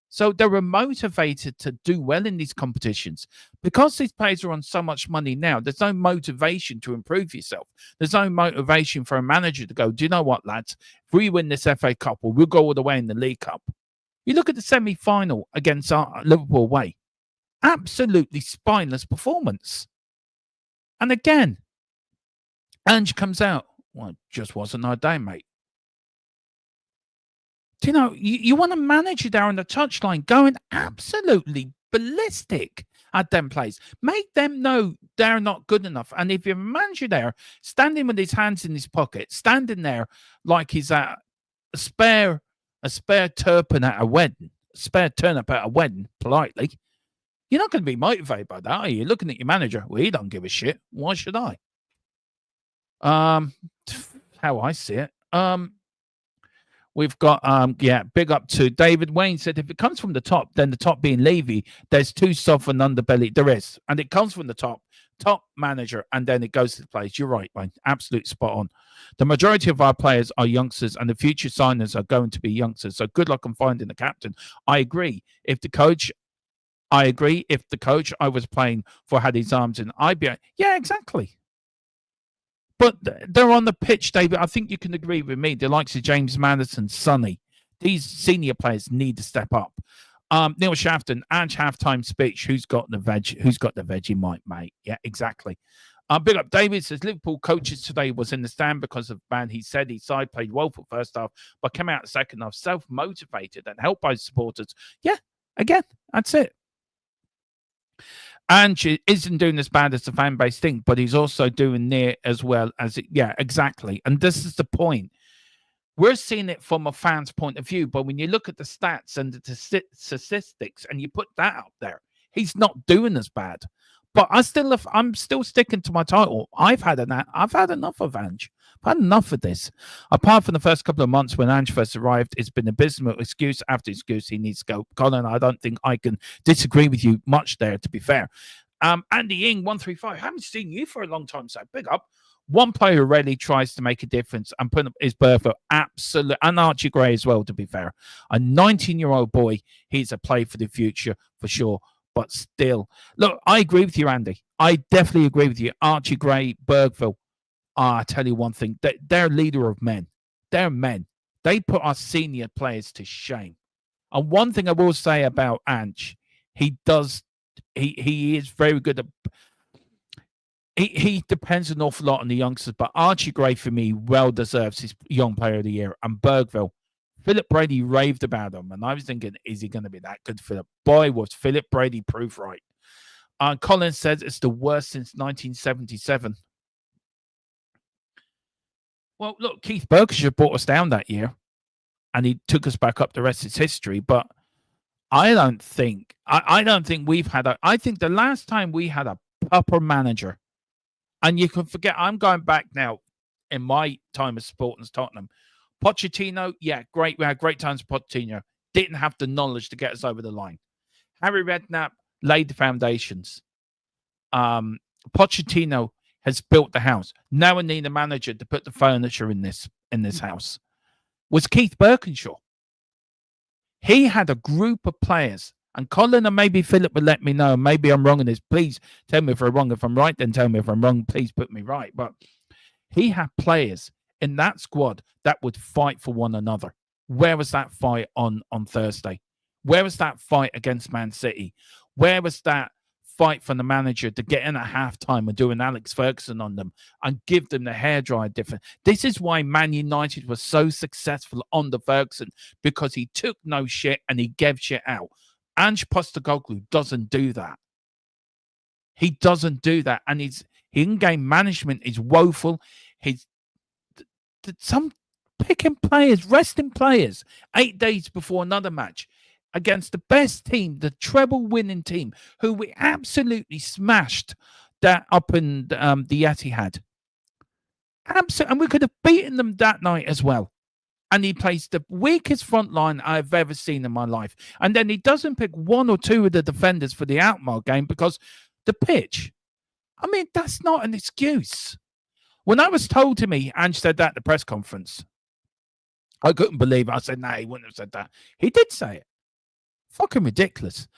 So they were motivated to do well in these competitions. Because these players are on so much money now, there's no motivation to improve yourself. There's no motivation for a manager to go, do you know what, lads? If we win this FA Cup, or we'll go all the way in the League Cup. You look at the semi-final against Liverpool away. Absolutely spineless performance. And again, Ange comes out. Well, it just wasn't our day, mate. Do you know, you want a manager there on the touchline going absolutely ballistic at them plays. Make them know they're not good enough. And if you're a manager there, standing with his hands in his pocket, standing there like he's a spare turpin at a wedding, spare turnip at a wedding, politely, you're not going to be motivated by that, are you? Looking at your manager, well, he don't give a shit. Why should I? How I see it. We've got, big up to David Wayne said, if it comes from the top, then the top being Levy, there's too soft an underbelly. There is. And it comes from the top manager, and then it goes to the players. You're right, Wayne. Absolute spot on. The majority of our players are youngsters, and the future signers are going to be youngsters. So good luck on finding the captain. I agree. If the coach I was playing for had his arms in, I'd be, yeah, exactly. But they're on the pitch, David. I think you can agree with me. The likes of James Maddison, Sonny, these senior players need to step up. Neil Shafton, Ange halftime speech. Who's got the veggie mic, mate? Yeah, exactly. Big up David says Liverpool coaches today was in the stand because of ban. He said his side played well for first half, but came out second half self-motivated and helped by supporters. Yeah, again, that's it. Ange isn't doing as bad as the fan base think, but he's also doing near as well as it. Yeah, exactly. And this is the point. We're seeing it from a fan's point of view, but when you look at the stats and the statistics and you put that up there, he's not doing as bad. But I'm still sticking to my title. I've had enough of Ange. I've had enough of this. Apart from the first couple of months when Ange first arrived, it's been abysmal. Excuse after excuse. He needs to go. Colin, I don't think I can disagree with you much there, to be fair. Andy Ing, 135. Haven't seen you for a long time, so big up. One player who really tries to make a difference and put up his Bertha, absolutely, and Archie Gray as well, to be fair. A 19-year-old boy, he's a play for the future for sure. But still, look, I agree with you, Andy. I definitely agree with you. Archie Gray, Bergville. I tell you one thing, they're leader of men. They're men. They put our senior players to shame. And one thing I will say about Ange, he is very good at. He depends an awful lot on the youngsters, but Archie Gray for me well deserves his young player of the year, and Bergville. Philip Brady raved about him, and I was thinking, is he going to be that good for the boy? Was Philip Brady proof right? Collins says it's the worst since 1977. Well, look, Keith Berkshire brought us down that year, and he took us back up. The rest is history. But I don't think we've had a. I think the last time we had a proper manager, and you can forget. I'm going back now in my time as sport and Tottenham. Pochettino, yeah, great. We had great times with Pochettino. Didn't have the knowledge to get us over the line. Harry Redknapp laid the foundations. Pochettino has built the house. Now we need a manager to put the furniture in this house. Was Keith Birkinshaw. He had a group of players, and Colin and maybe Philip would let me know. Maybe I'm wrong in this. Please tell me if I'm wrong. If I'm right, then tell me if I'm wrong. Please put me right. But he had players in that squad that would fight for one another. Where was that fight on Thursday? Where was that fight against Man City? Where was that fight for the manager to get in at halftime and do an Alex Ferguson on them and give them the hairdryer different? This is why Man United was so successful under Ferguson, because he took no shit and he gave shit out. Ange Postecoglou doesn't do that. He doesn't do that. And his in-game management is woeful. Some picking players, resting players 8 days before another match against the best team, the treble-winning team, who we absolutely smashed that up in the Etihad. Absolutely, and we could have beaten them that night as well. And he plays the weakest front line I've ever seen in my life. And then he doesn't pick one or two of the defenders for the Outmar game because the pitch. I mean, that's not an excuse. When I was told to me, Ange said that at the press conference, I couldn't believe it. I said, no, he wouldn't have said that. He did say it. Fucking ridiculous.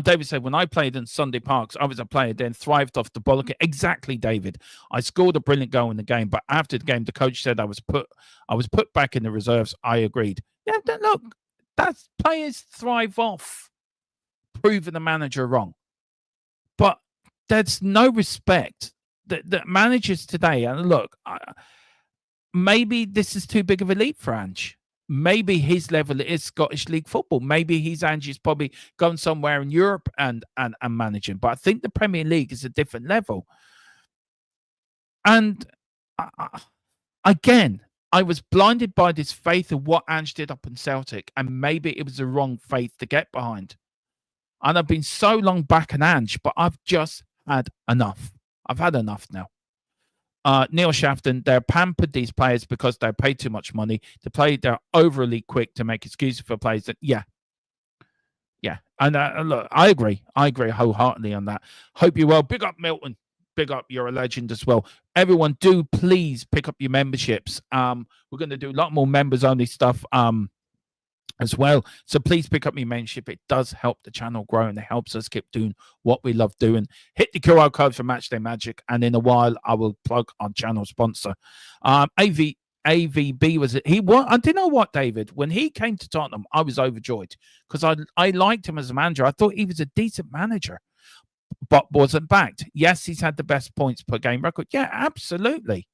David said, when I played in Sunday Parks, I was a player then, thrived off the bollock. Exactly, David. I scored a brilliant goal in the game, but after the game, the coach said I was put back in the reserves. I agreed. Yeah, look, that's players thrive off proving the manager wrong. But there's no respect. The managers today, and look, maybe this is too big of a leap for Ange. Maybe his level is Scottish League football. Maybe Ange's probably going somewhere in Europe and managing. But I think the Premier League is a different level. And again, I was blinded by this faith of what Ange did up in Celtic, and maybe it was the wrong faith to get behind. And I've been so long back in Ange, but I've just had enough. I've had enough now. Neil Shafton, they're pampered, these players, because they're paid too much money to play. They're overly quick to make excuses for players. That, yeah. And look, I agree wholeheartedly on that. Hope you're well. Big up, Milton. Big up. You're a legend as well. Everyone, do please pick up your memberships. We're going to do a lot more members-only stuff as well. So please pick up your membership. It does help the channel grow, and it helps us keep doing what we love doing. Hit the QR code for Matchday Magic, and in a while I will plug our channel sponsor. AVB was it? I didn't know what, David. When he came to Tottenham, I was overjoyed because I liked him as a manager. I thought he was a decent manager, but wasn't backed. Yes, he's had the best points per game record. Yeah, absolutely.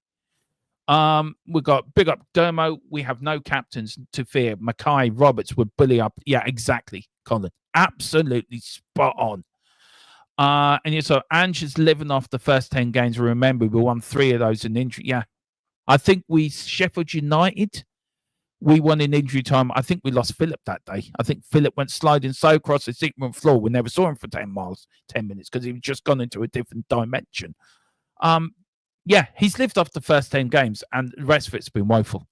We got big up Dermo. We have no captains to fear. Mackay Roberts would bully up. Yeah, exactly, Colin. Absolutely spot on. And so Ange is living off the first 10 games. Remember, we won 3 of those in injury. Yeah. I think Sheffield United, we won in injury time. I think we lost Philip that day. I think Philip went sliding so across the seat-room floor. We never saw him for 10 minutes because he was just gone into a different dimension. Yeah, he's lived off the first 10 games, and the rest of it's been woeful.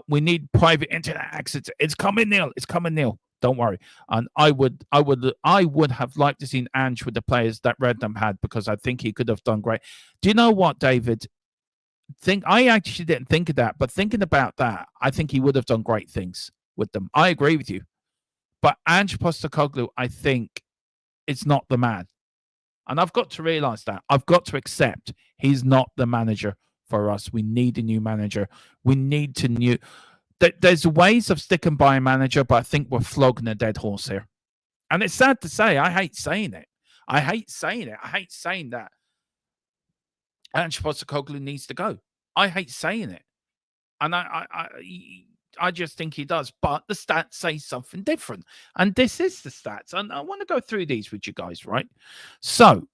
We need private internet access. It's coming, Neil. It's coming, Neil. Don't worry. And I would have liked to seen Ange with the players that Redknapp had, because I think he could have done great. Do you know what, David? I actually didn't think of that, but thinking about that, I think he would have done great things with them. I agree with you. But Ange Postecoglou, I think, is not the man. And I've got to realize that. I've got to accept he's not the manager for us. We need a new manager. We need to new. There's ways of sticking by a manager, but I think we're flogging a dead horse here. And it's sad to say. I hate saying it. I hate saying that Ange Postecoglou needs to go. I hate saying it. And I just think he does. But the stats say something different. And this is the stats. And I want to go through these with you guys, right? So,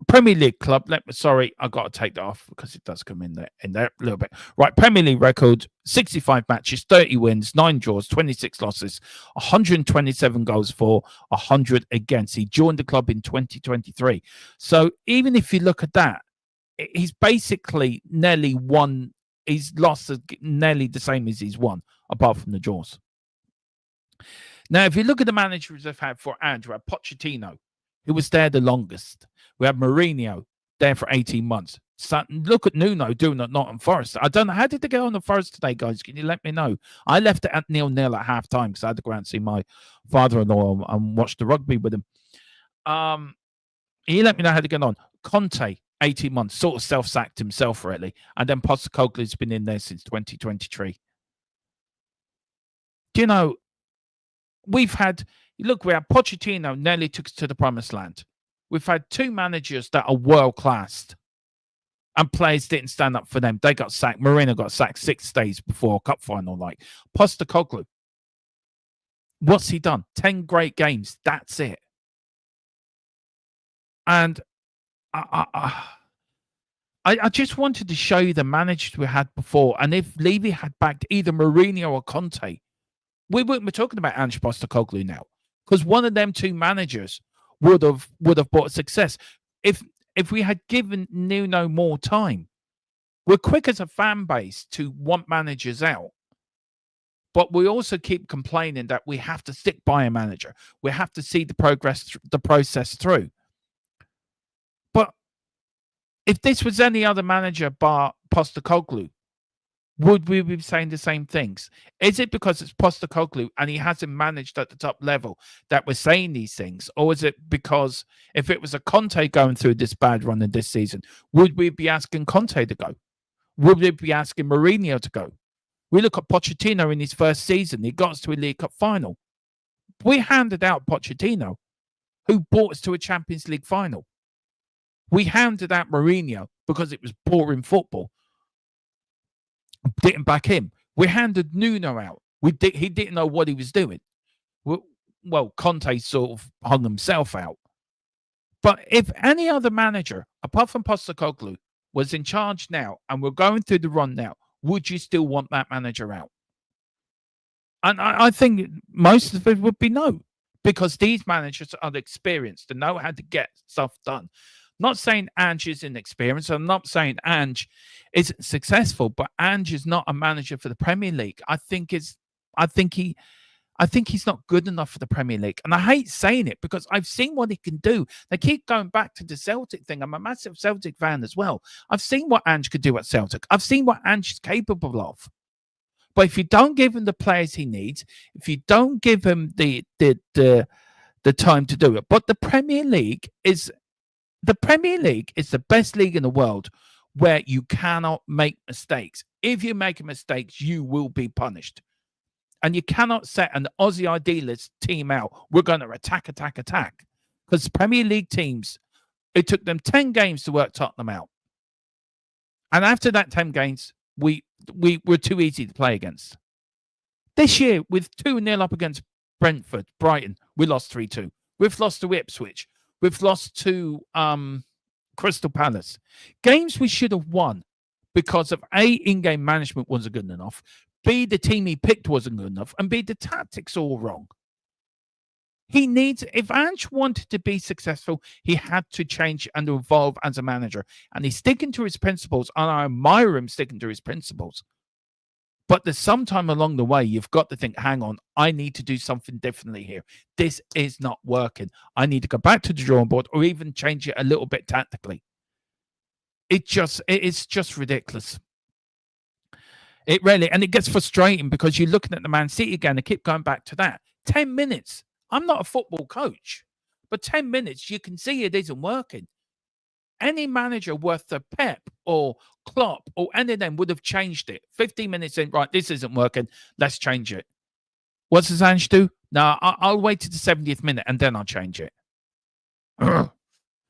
Premier League club. Sorry, I got to take that off because it does come in there a little bit. Right, Premier League record: 65 matches, 30 wins, 9 draws, 26 losses, 127 goals for, 100 against. He joined the club in 2023. So even if you look at that, he's basically nearly won. He's lost nearly the same as he's won, apart from the draws. Now, if you look at the managers they've had for Ange, we have Pochettino, who was there the longest. We have Mourinho there for 18 months. So look at Nuno doing it not on Forest. I don't know. How did they go on the Forest today, guys? Can you let me know? I left it at 0-0 at half time because I had to go out and see my father-in-law and watch the rugby with him. He let me know how to get on. Conte, 18 months, sort of self-sacked himself, really. And then Postecoglou's been in there since 2023. Do you know, we have Pochettino nearly took us to the promised land. We've had 2 managers that are world-class, and players didn't stand up for them. They got sacked. Mourinho got sacked 6 days before a cup final. Like Postecoglou, what's he done? 10 great games. That's it. And I just wanted to show you the managers we had before. And if Levy had backed either Mourinho or Conte, we wouldn't be talking about Ange Postecoglou now, because one of them 2 managers would have brought success. If we had given Nuno more time, we're quick as a fan base to want managers out, but we also keep complaining that we have to stick by a manager. We have to see the process through. But if this was any other manager bar Postecoglou, would we be saying the same things? Is it because it's Postecoglou and he hasn't managed at the top level that we're saying these things? Or is it because if it was a Conte going through this bad run in this season, would we be asking Conte to go? Would we be asking Mourinho to go? We look at Pochettino in his first season. He got us to a League Cup final. We handed out Pochettino, who brought us to a Champions League final. We handed out Mourinho because it was boring football. Didn't back him. We handed Nuno out. He didn't know what he was doing. Well, Conte sort of hung himself out. But if any other manager, apart from Postecoglou, was in charge now and we're going through the run now, would you still want that manager out? And I think most of it would be no, because these managers are experienced and know how to get stuff done. Not saying Ange is inexperienced. I'm not saying Ange isn't successful, but Ange is not a manager for the Premier League. I think he's not good enough for the Premier League. And I hate saying it because I've seen what he can do. They keep going back to the Celtic thing. I'm a massive Celtic fan as well. I've seen what Ange could do at Celtic. I've seen what Ange is capable of. But if you don't give him the players he needs, if you don't give him the time to do it, but the Premier League is the best league in the world where you cannot make mistakes. If you make mistakes, you will be punished. And you cannot set an Aussie idealist team out. We're going to attack. Because Premier League teams, it took them 10 games to work Tottenham out. And after that 10 games, we were too easy to play against. This year, with 2-0 up against Brentford, Brighton, we lost 3-2. We've lost to Ipswich. We've lost to Crystal Palace. Games we should have won because of A, in-game management wasn't good enough, B, the team he picked wasn't good enough, and B, the tactics all wrong. If Ange wanted to be successful, he had to change and evolve as a manager. And he's sticking to his principles, and I admire him sticking to his principles. But there's sometime along the way, you've got to think, hang on, I need to do something differently here. This is not working. I need to go back to the drawing board or even change it a little bit tactically. It's just ridiculous. It really, and it gets frustrating because you're looking at the Man City again and keep going back to that. 10 minutes. I'm not a football coach, but 10 minutes, you can see it isn't working. Any manager worth the Pep or Klopp or any of them would have changed it. 15 minutes in, right, this isn't working. Let's change it. What does Ange do? No, I'll wait to the 70th minute and then I'll change it.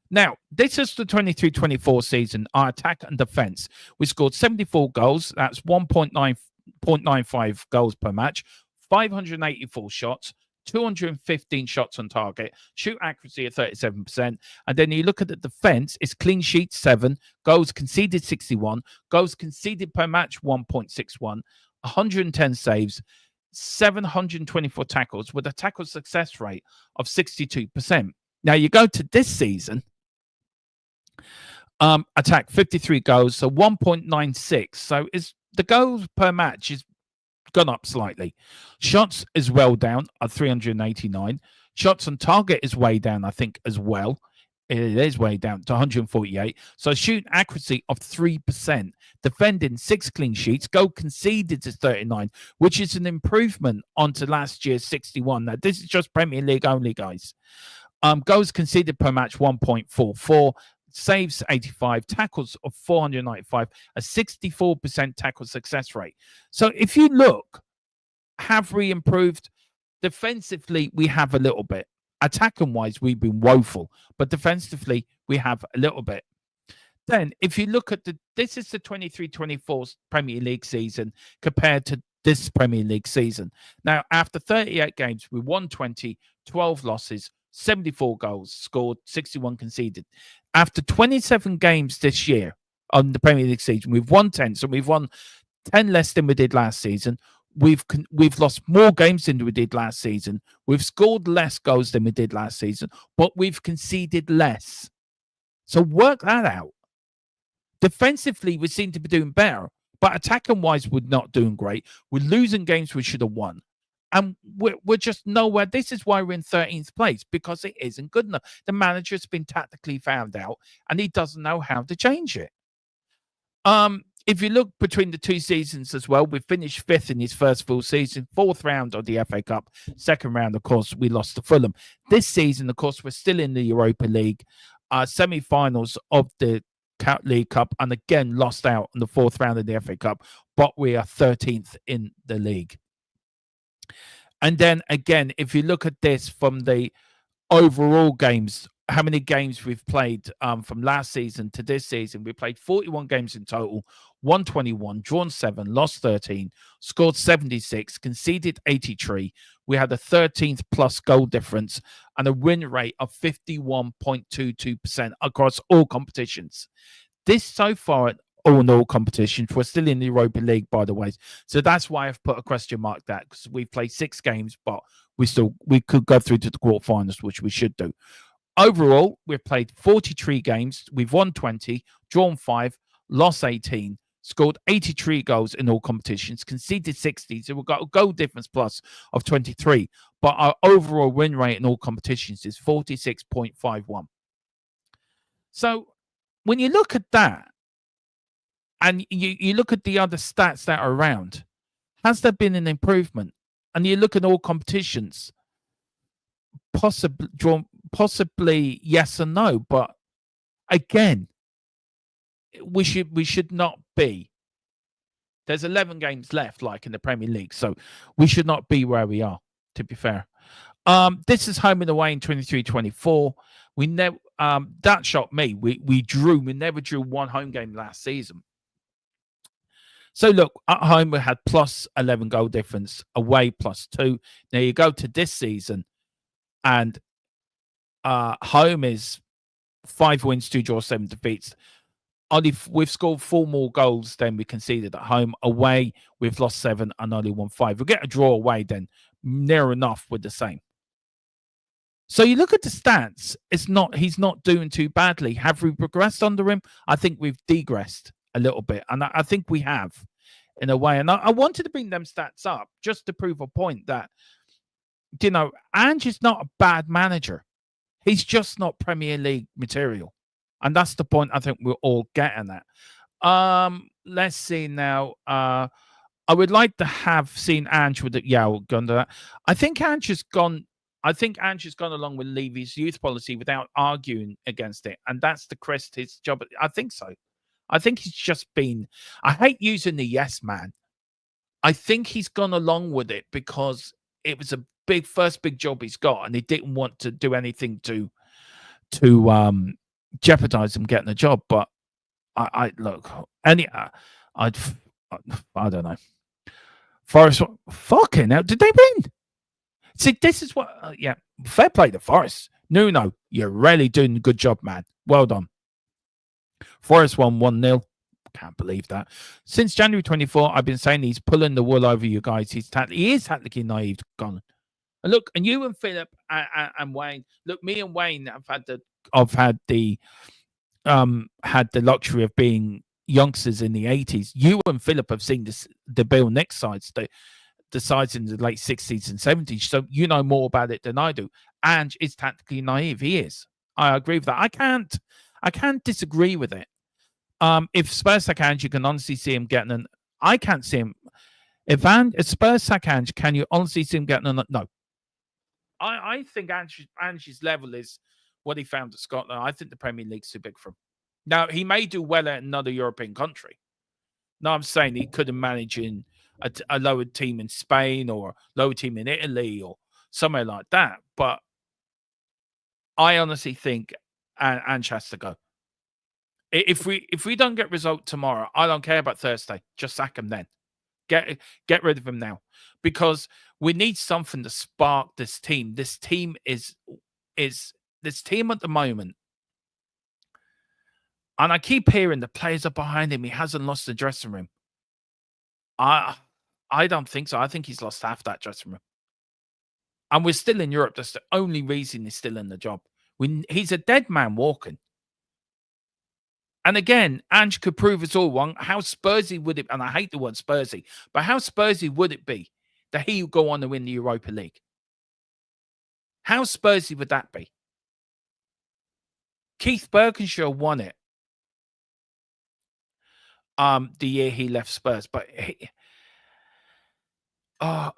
Now, this is the 23-24 season. Our attack and defense. We scored 74 goals. That's 1.9 0.95 goals per match, 584 shots, 215 shots on target, shoot accuracy at 37%. And then you look at the defense, it's clean sheets 7, goals conceded 61, goals conceded per match 1.61, 110 saves, 724 tackles with a tackle success rate of 62%. Now you go to this season, attack 53 goals, so 1.96. So is the goals per match is gone up slightly. Shots is well down at 389. Shots on target is way down, I think, as well. It is way down to 148. So shoot accuracy of 3%. Defending 6 clean sheets. Goal conceded to 39, which is an improvement onto last year's 61. Now, this is just Premier League only, guys. Goals conceded per match 1.44. Saves 85, tackles of 495, a 64% tackle success rate. So if you look, have we improved? Defensively, we have a little bit. Attacking wise, we've been woeful, but defensively, we have a little bit. Then, if you look at this is the 23-24 Premier League season compared to this Premier League season. Now, after 38 games, we won 20, 12 losses, 74 goals scored, 61 conceded. After 27 games this year on the Premier League season, we've won 10. So we've won 10 less than we did last season. We've lost more games than we did last season. We've scored less goals than we did last season, but we've conceded less. So work that out. Defensively, we seem to be doing better, but attacking-wise, we're not doing great. We're losing games we should have won. And we're just nowhere. This is why we're in 13th place, because it isn't good enough. The manager's been tactically found out, and he doesn't know how to change it. If you look between the two seasons as well, we finished 5th in his first full season, 4th round of the FA Cup. 2nd round, of course, we lost to Fulham. This season, of course, we're still in the Europa League, semi-finals of the League Cup, and again lost out in the 4th round of the FA Cup, but we are 13th in the league. And then again, if you look at this from the overall games, how many games we've played from last season to this season, we played 41 games in total, 121, drawn 7, lost 13, scored 76, conceded 83. We had a 13th plus goal difference and a win rate of 51.22% across all competitions. This so far at all competitions, we're still in the Europa League, by the way. So that's why I've put a question mark there, because we've played 6 games, but we could go through to the quarterfinals, which we should do. Overall, we've played 43 games. We've won 20, drawn 5, lost 18, scored 83 goals in all competitions, conceded 60. So we've got a goal difference plus of 23. But our overall win rate in all competitions is 46.51. So when you look at that, and you look at the other stats that are around, has there been an improvement? And you look at all competitions, possibly yes and no, but again, we should not be. There's 11 games left, like in the Premier League, so we should not be where we are, to be fair. This is home and away in 23-24. We never that shocked me. We drew. We never drew one home game last season. So look, at home we had plus 11 goal difference, away plus 2. Now you go to this season, and home is 5 wins, 2 draws, 7 defeats. We've scored 4 more goals than we conceded at home. Away, we've lost 7 and only won 5. We'll get a draw away then, near enough with the same. So you look at the stats, he's not doing too badly. Have we progressed under him? I think we've degressed a little bit, and I think we have, in a way. And I wanted to bring them stats up just to prove a point that, Ange is not a bad manager. He's just not Premier League material. And that's the point I think we're all getting at. Let's see now. I would like to have seen Ange with it. Yeah, we'll go into that. I think Ange has gone along with Levy's youth policy without arguing against it. And that's to crest his job. I think so. I think he's just been, I hate using the yes man. I think he's gone along with it because it was a first big job he's got, and he didn't want to do anything to jeopardize him getting a job. But I don't know. Forest, fucking hell, did they win? See, this is what, yeah, fair play to Forest. Nuno, you're really doing a good job, man. Well done. Forest won 1-0. Can't believe that. Since January 24, I've been saying he's pulling the wool over you guys. He is tactically naive, Colin. And look, and you and Philip and Wayne, look, me and Wayne have had the luxury of being youngsters in the 80s. You and Philip have seen the Bill Nix sides, the sides in the late 60s and 70s. So you know more about it than I do. Ange is tactically naive. He is. I agree with that. I can't disagree with it. If Spurs sack Ange, you can honestly see him getting an. I can't see him. If Spurs sack Ange, can you honestly see him getting an? No. I think Ange's level is what he found at Scotland. I think the Premier League's too big for him. Now, he may do well at another European country. No, I'm saying he couldn't manage in a lower team in Spain or a lower team in Italy or somewhere like that. But I honestly think Ange has to go. If we don't get result tomorrow, I don't care about Thursday. Just sack him then. Get rid of him now, because we need something to spark this team. This team is this team at the moment. And I keep hearing the players are behind him. He hasn't lost the dressing room. I don't think so. I think he's lost half that dressing room. And we're still in Europe. That's the only reason he's still in the job. He's a dead man walking. And again, Ange could prove us all wrong. How Spursy would it, and I hate the word Spursy, but how Spursy would it be that he would go on to win the Europa League? How Spursy would that be? Keith Birkinshaw won it the year he left Spurs, but I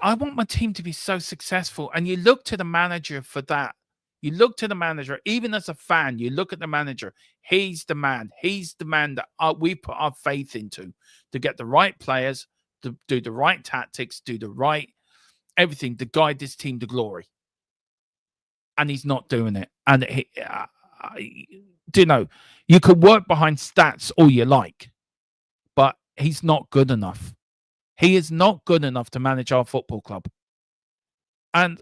want my team to be so successful. And you look to the manager for that. You look to the manager, even as a fan, you look at the manager. He's the man. He's the man that we put our faith into to get the right players, to do the right tactics, do the right everything to guide this team to glory. And he's not doing it. And you could work behind stats all you like, but he's not good enough. He is not good enough to manage our football club. And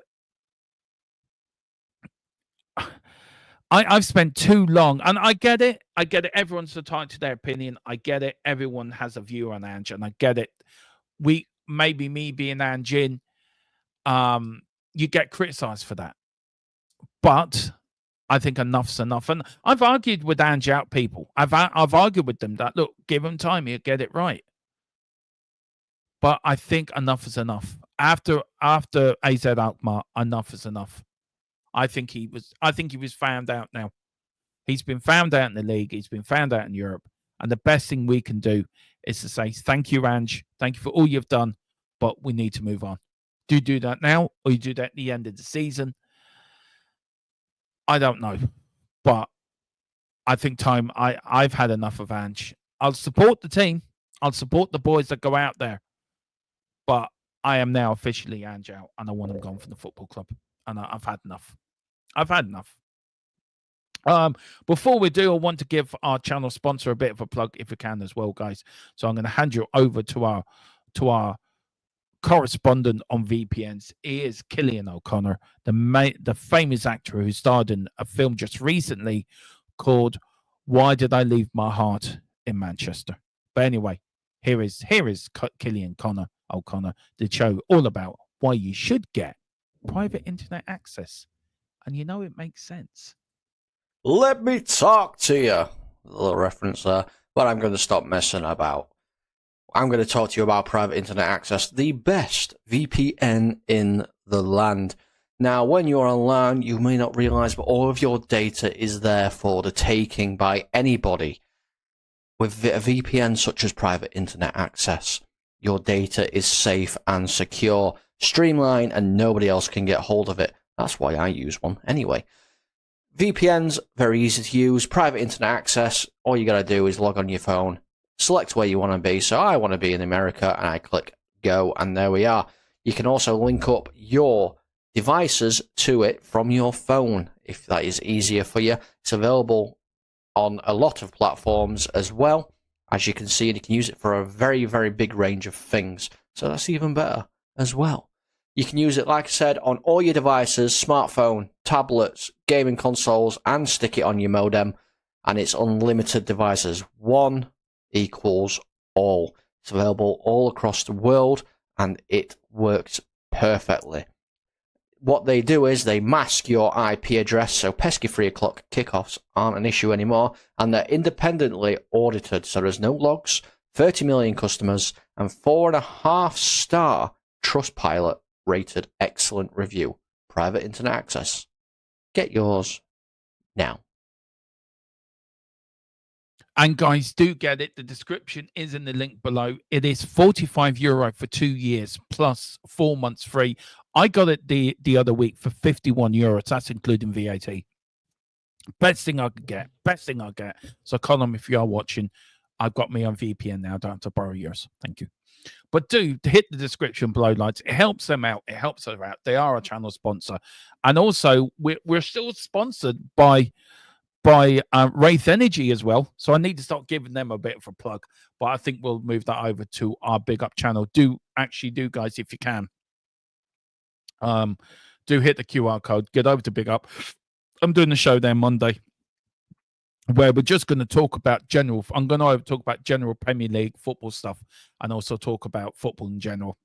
I've spent too long, and I get it. I get it. Everyone's entitled to their opinion. I get it. Everyone has a view on Ange, and I get it. Maybe me being Ange in, you get criticised for that. But I think enough's enough. And I've argued with Ange out people. I've argued with them that, look, give him time, he'll get it right. But I think enough is enough. After AZ Alkmaar, enough is enough. I think he was found out now. He's been found out in the league. He's been found out in Europe. And the best thing we can do is to say, thank you, Ange. Thank you for all you've done, but we need to move on. Do you do that now, or you do that at the end of the season? I don't know. But I think I've had enough of Ange. I'll support the team. I'll support the boys that go out there. But I am now officially Ange out, and I want him gone from the football club. And I've had enough. I've had enough. Before we do, I want to give our channel sponsor a bit of a plug, if we can, as well, guys. So I'm going to hand you over to our correspondent on VPNs. He is Cillian O'Connor, the famous actor who starred in a film just recently called "Why Did I Leave My Heart in Manchester?" But anyway, here is Cillian O'Connor, the show all about why you should get private internet access. And you know it makes sense. Let me talk to you. A little reference there. But I'm going to stop messing about. I'm going to talk to you about private internet access, the best VPN in the land. Now, when you're online, you may not realize, but all of your data is there for the taking by anybody. With a VPN such as private internet access, your data is safe and secure, streamlined, and nobody else can get hold of it. That's why I use one anyway. VPN's very easy to use. Private internet access, all you got to do is log on your phone, select where you want to be. So I want to be in America, and I click go, and there we are. You can also link up your devices to it from your phone if that is easier for you. It's available on a lot of platforms as well. as you can see, and you can use it for a very, very big range of things. So that's even better as well. You can use it, like I said, on all your devices, smartphone, tablets, gaming consoles, and stick it on your modem. And it's unlimited devices. One equals all. It's available all across the world, and it works perfectly. What they do is they mask your IP address, so pesky 3 o'clock kickoffs aren't an issue anymore, and they're independently audited, so there's no logs, 30 million customers, and 4.5-star Trustpilot rated excellent review. Private internet access. Get yours now. And guys, do get it. The description is in the link below. It is €45 for 2 years plus 4 months free. I got it the other week for €51. That's including VAT. Best thing I could get. Best thing I get. So, Colin, if you are watching, I've got me on VPN now. Don't have to borrow yours. Thank you. But do hit the description below, lads. It helps them out. It helps us out. They are a channel sponsor, and also we're still sponsored by Wraith Energy as well. So I need to start giving them a bit of a plug. But I think we'll move that over to our Big Up channel. Do guys, if you can. Do hit the QR code. Get over to Big Up. I'm doing the show there Monday, where we're just going to talk about general. I'm going to talk about general Premier League football stuff, and also talk about football in general,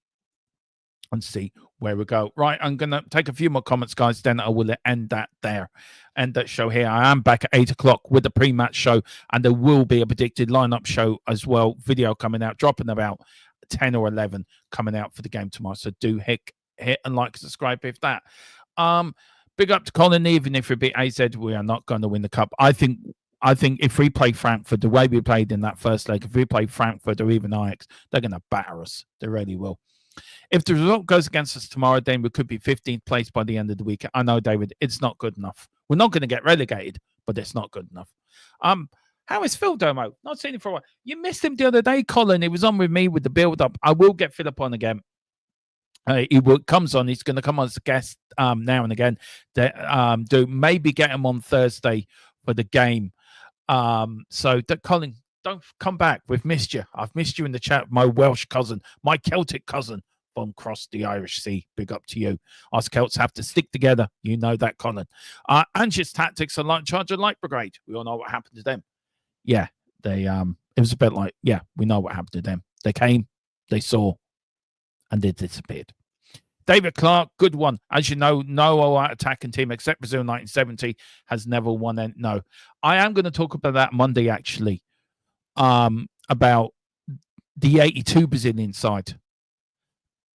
and see where we go. Right, I'm going to take a few more comments, guys. Then I will end that there. End that show here. I am back at 8 o'clock with the pre-match show, and there will be a predicted lineup show as well. Video coming out, dropping about 10 or 11 coming out for the game tomorrow. So do hit and like and subscribe if that. Big up to Colin. Even if we beat AZ, we are not going to win the cup. I think if we play Frankfurt the way we played in that first leg, if we play Frankfurt or even Ajax, they're going to batter us. They really will. If the result goes against us tomorrow, then we could be 15th place by the end of the week. I know, David, it's not good enough. We're not going to get relegated, but it's not good enough. How is Phil Domo? Not seen him for a while. You missed him the other day, Colin. He was on with me with the build-up. I will get Philip on again. Comes on. He's going to come on as a guest now and again. Do maybe get him on Thursday for the game. So, Colin, don't come back. We've missed you. I've missed you in the chat. My Welsh cousin, my Celtic cousin from across the Irish Sea. Big up to you. Us Celts have to stick together. You know that, Colin. Ange's tactics are like charge of Light Brigade. We all know what happened to them. Yeah, they it was a bit like, yeah, we know what happened to them. They came, they saw, and they disappeared. David Clark, good one. As you know, no all-out attacking team except Brazil 1970 has never won. No, I am going to talk about that Monday, actually, about the 82 Brazilian side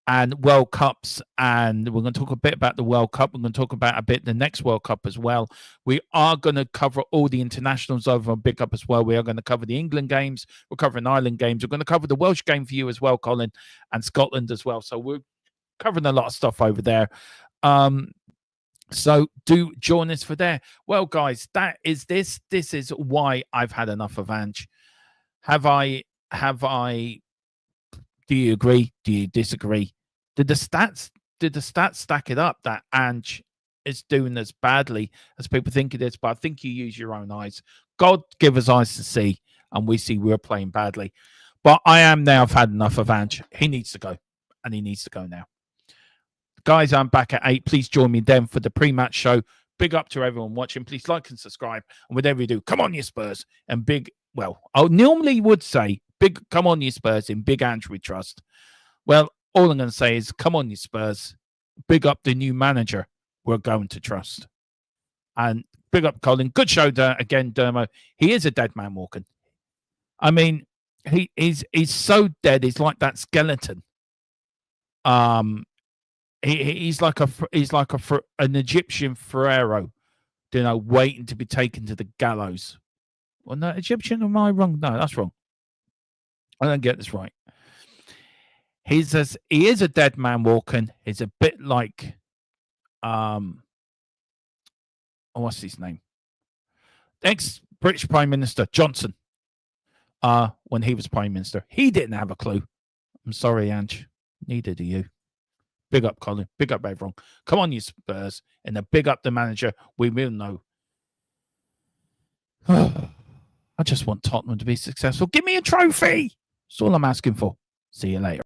and World Cups. And we're going to talk a bit about the World Cup. We're going to talk about a bit the next World Cup as well. We are going to cover all the internationals over on Big Up as well. We are going to cover the England games. We're covering Ireland games. We're going to cover the Welsh game for you as well, Colin, and Scotland as well. So we're covering a lot of stuff over there. So do join us for there. Well, guys, that is this. This is why I've had enough of Ange. Have I? Do you agree? Do you disagree? Did the stats stack it up that Ange is doing as badly as people think it is? But I think you use your own eyes. God give us eyes to see, and we see we're playing badly. But I've had enough of Ange. He needs to go, and he needs to go now. Guys, I'm back at 8. Please join me then for the pre-match show. Big up to everyone watching. Please like and subscribe. And whatever you do, come on, you Spurs. And I normally would say, come on, you Spurs. In Big Ange we trust. Well, all I'm going to say is, come on, you Spurs. Big up the new manager we're going to trust. And big up Colin. Good show again, Dermo. He is a dead man walking. I mean, he's so dead. He's like that skeleton. He's like an Egyptian pharaoh, waiting to be taken to the gallows. Well, no, Egyptian, am I wrong? No, that's wrong. I don't get this right. He is a dead man walking. He's a bit like, what's his name? Ex-British Prime Minister Johnson. When he was Prime Minister, he didn't have a clue. I'm sorry, Ange. Neither do you. Big up, Colin. Big up, everyone. Come on, you Spurs. And big up the manager. We will know. I just want Tottenham to be successful. Give me a trophy. That's all I'm asking for. See you later.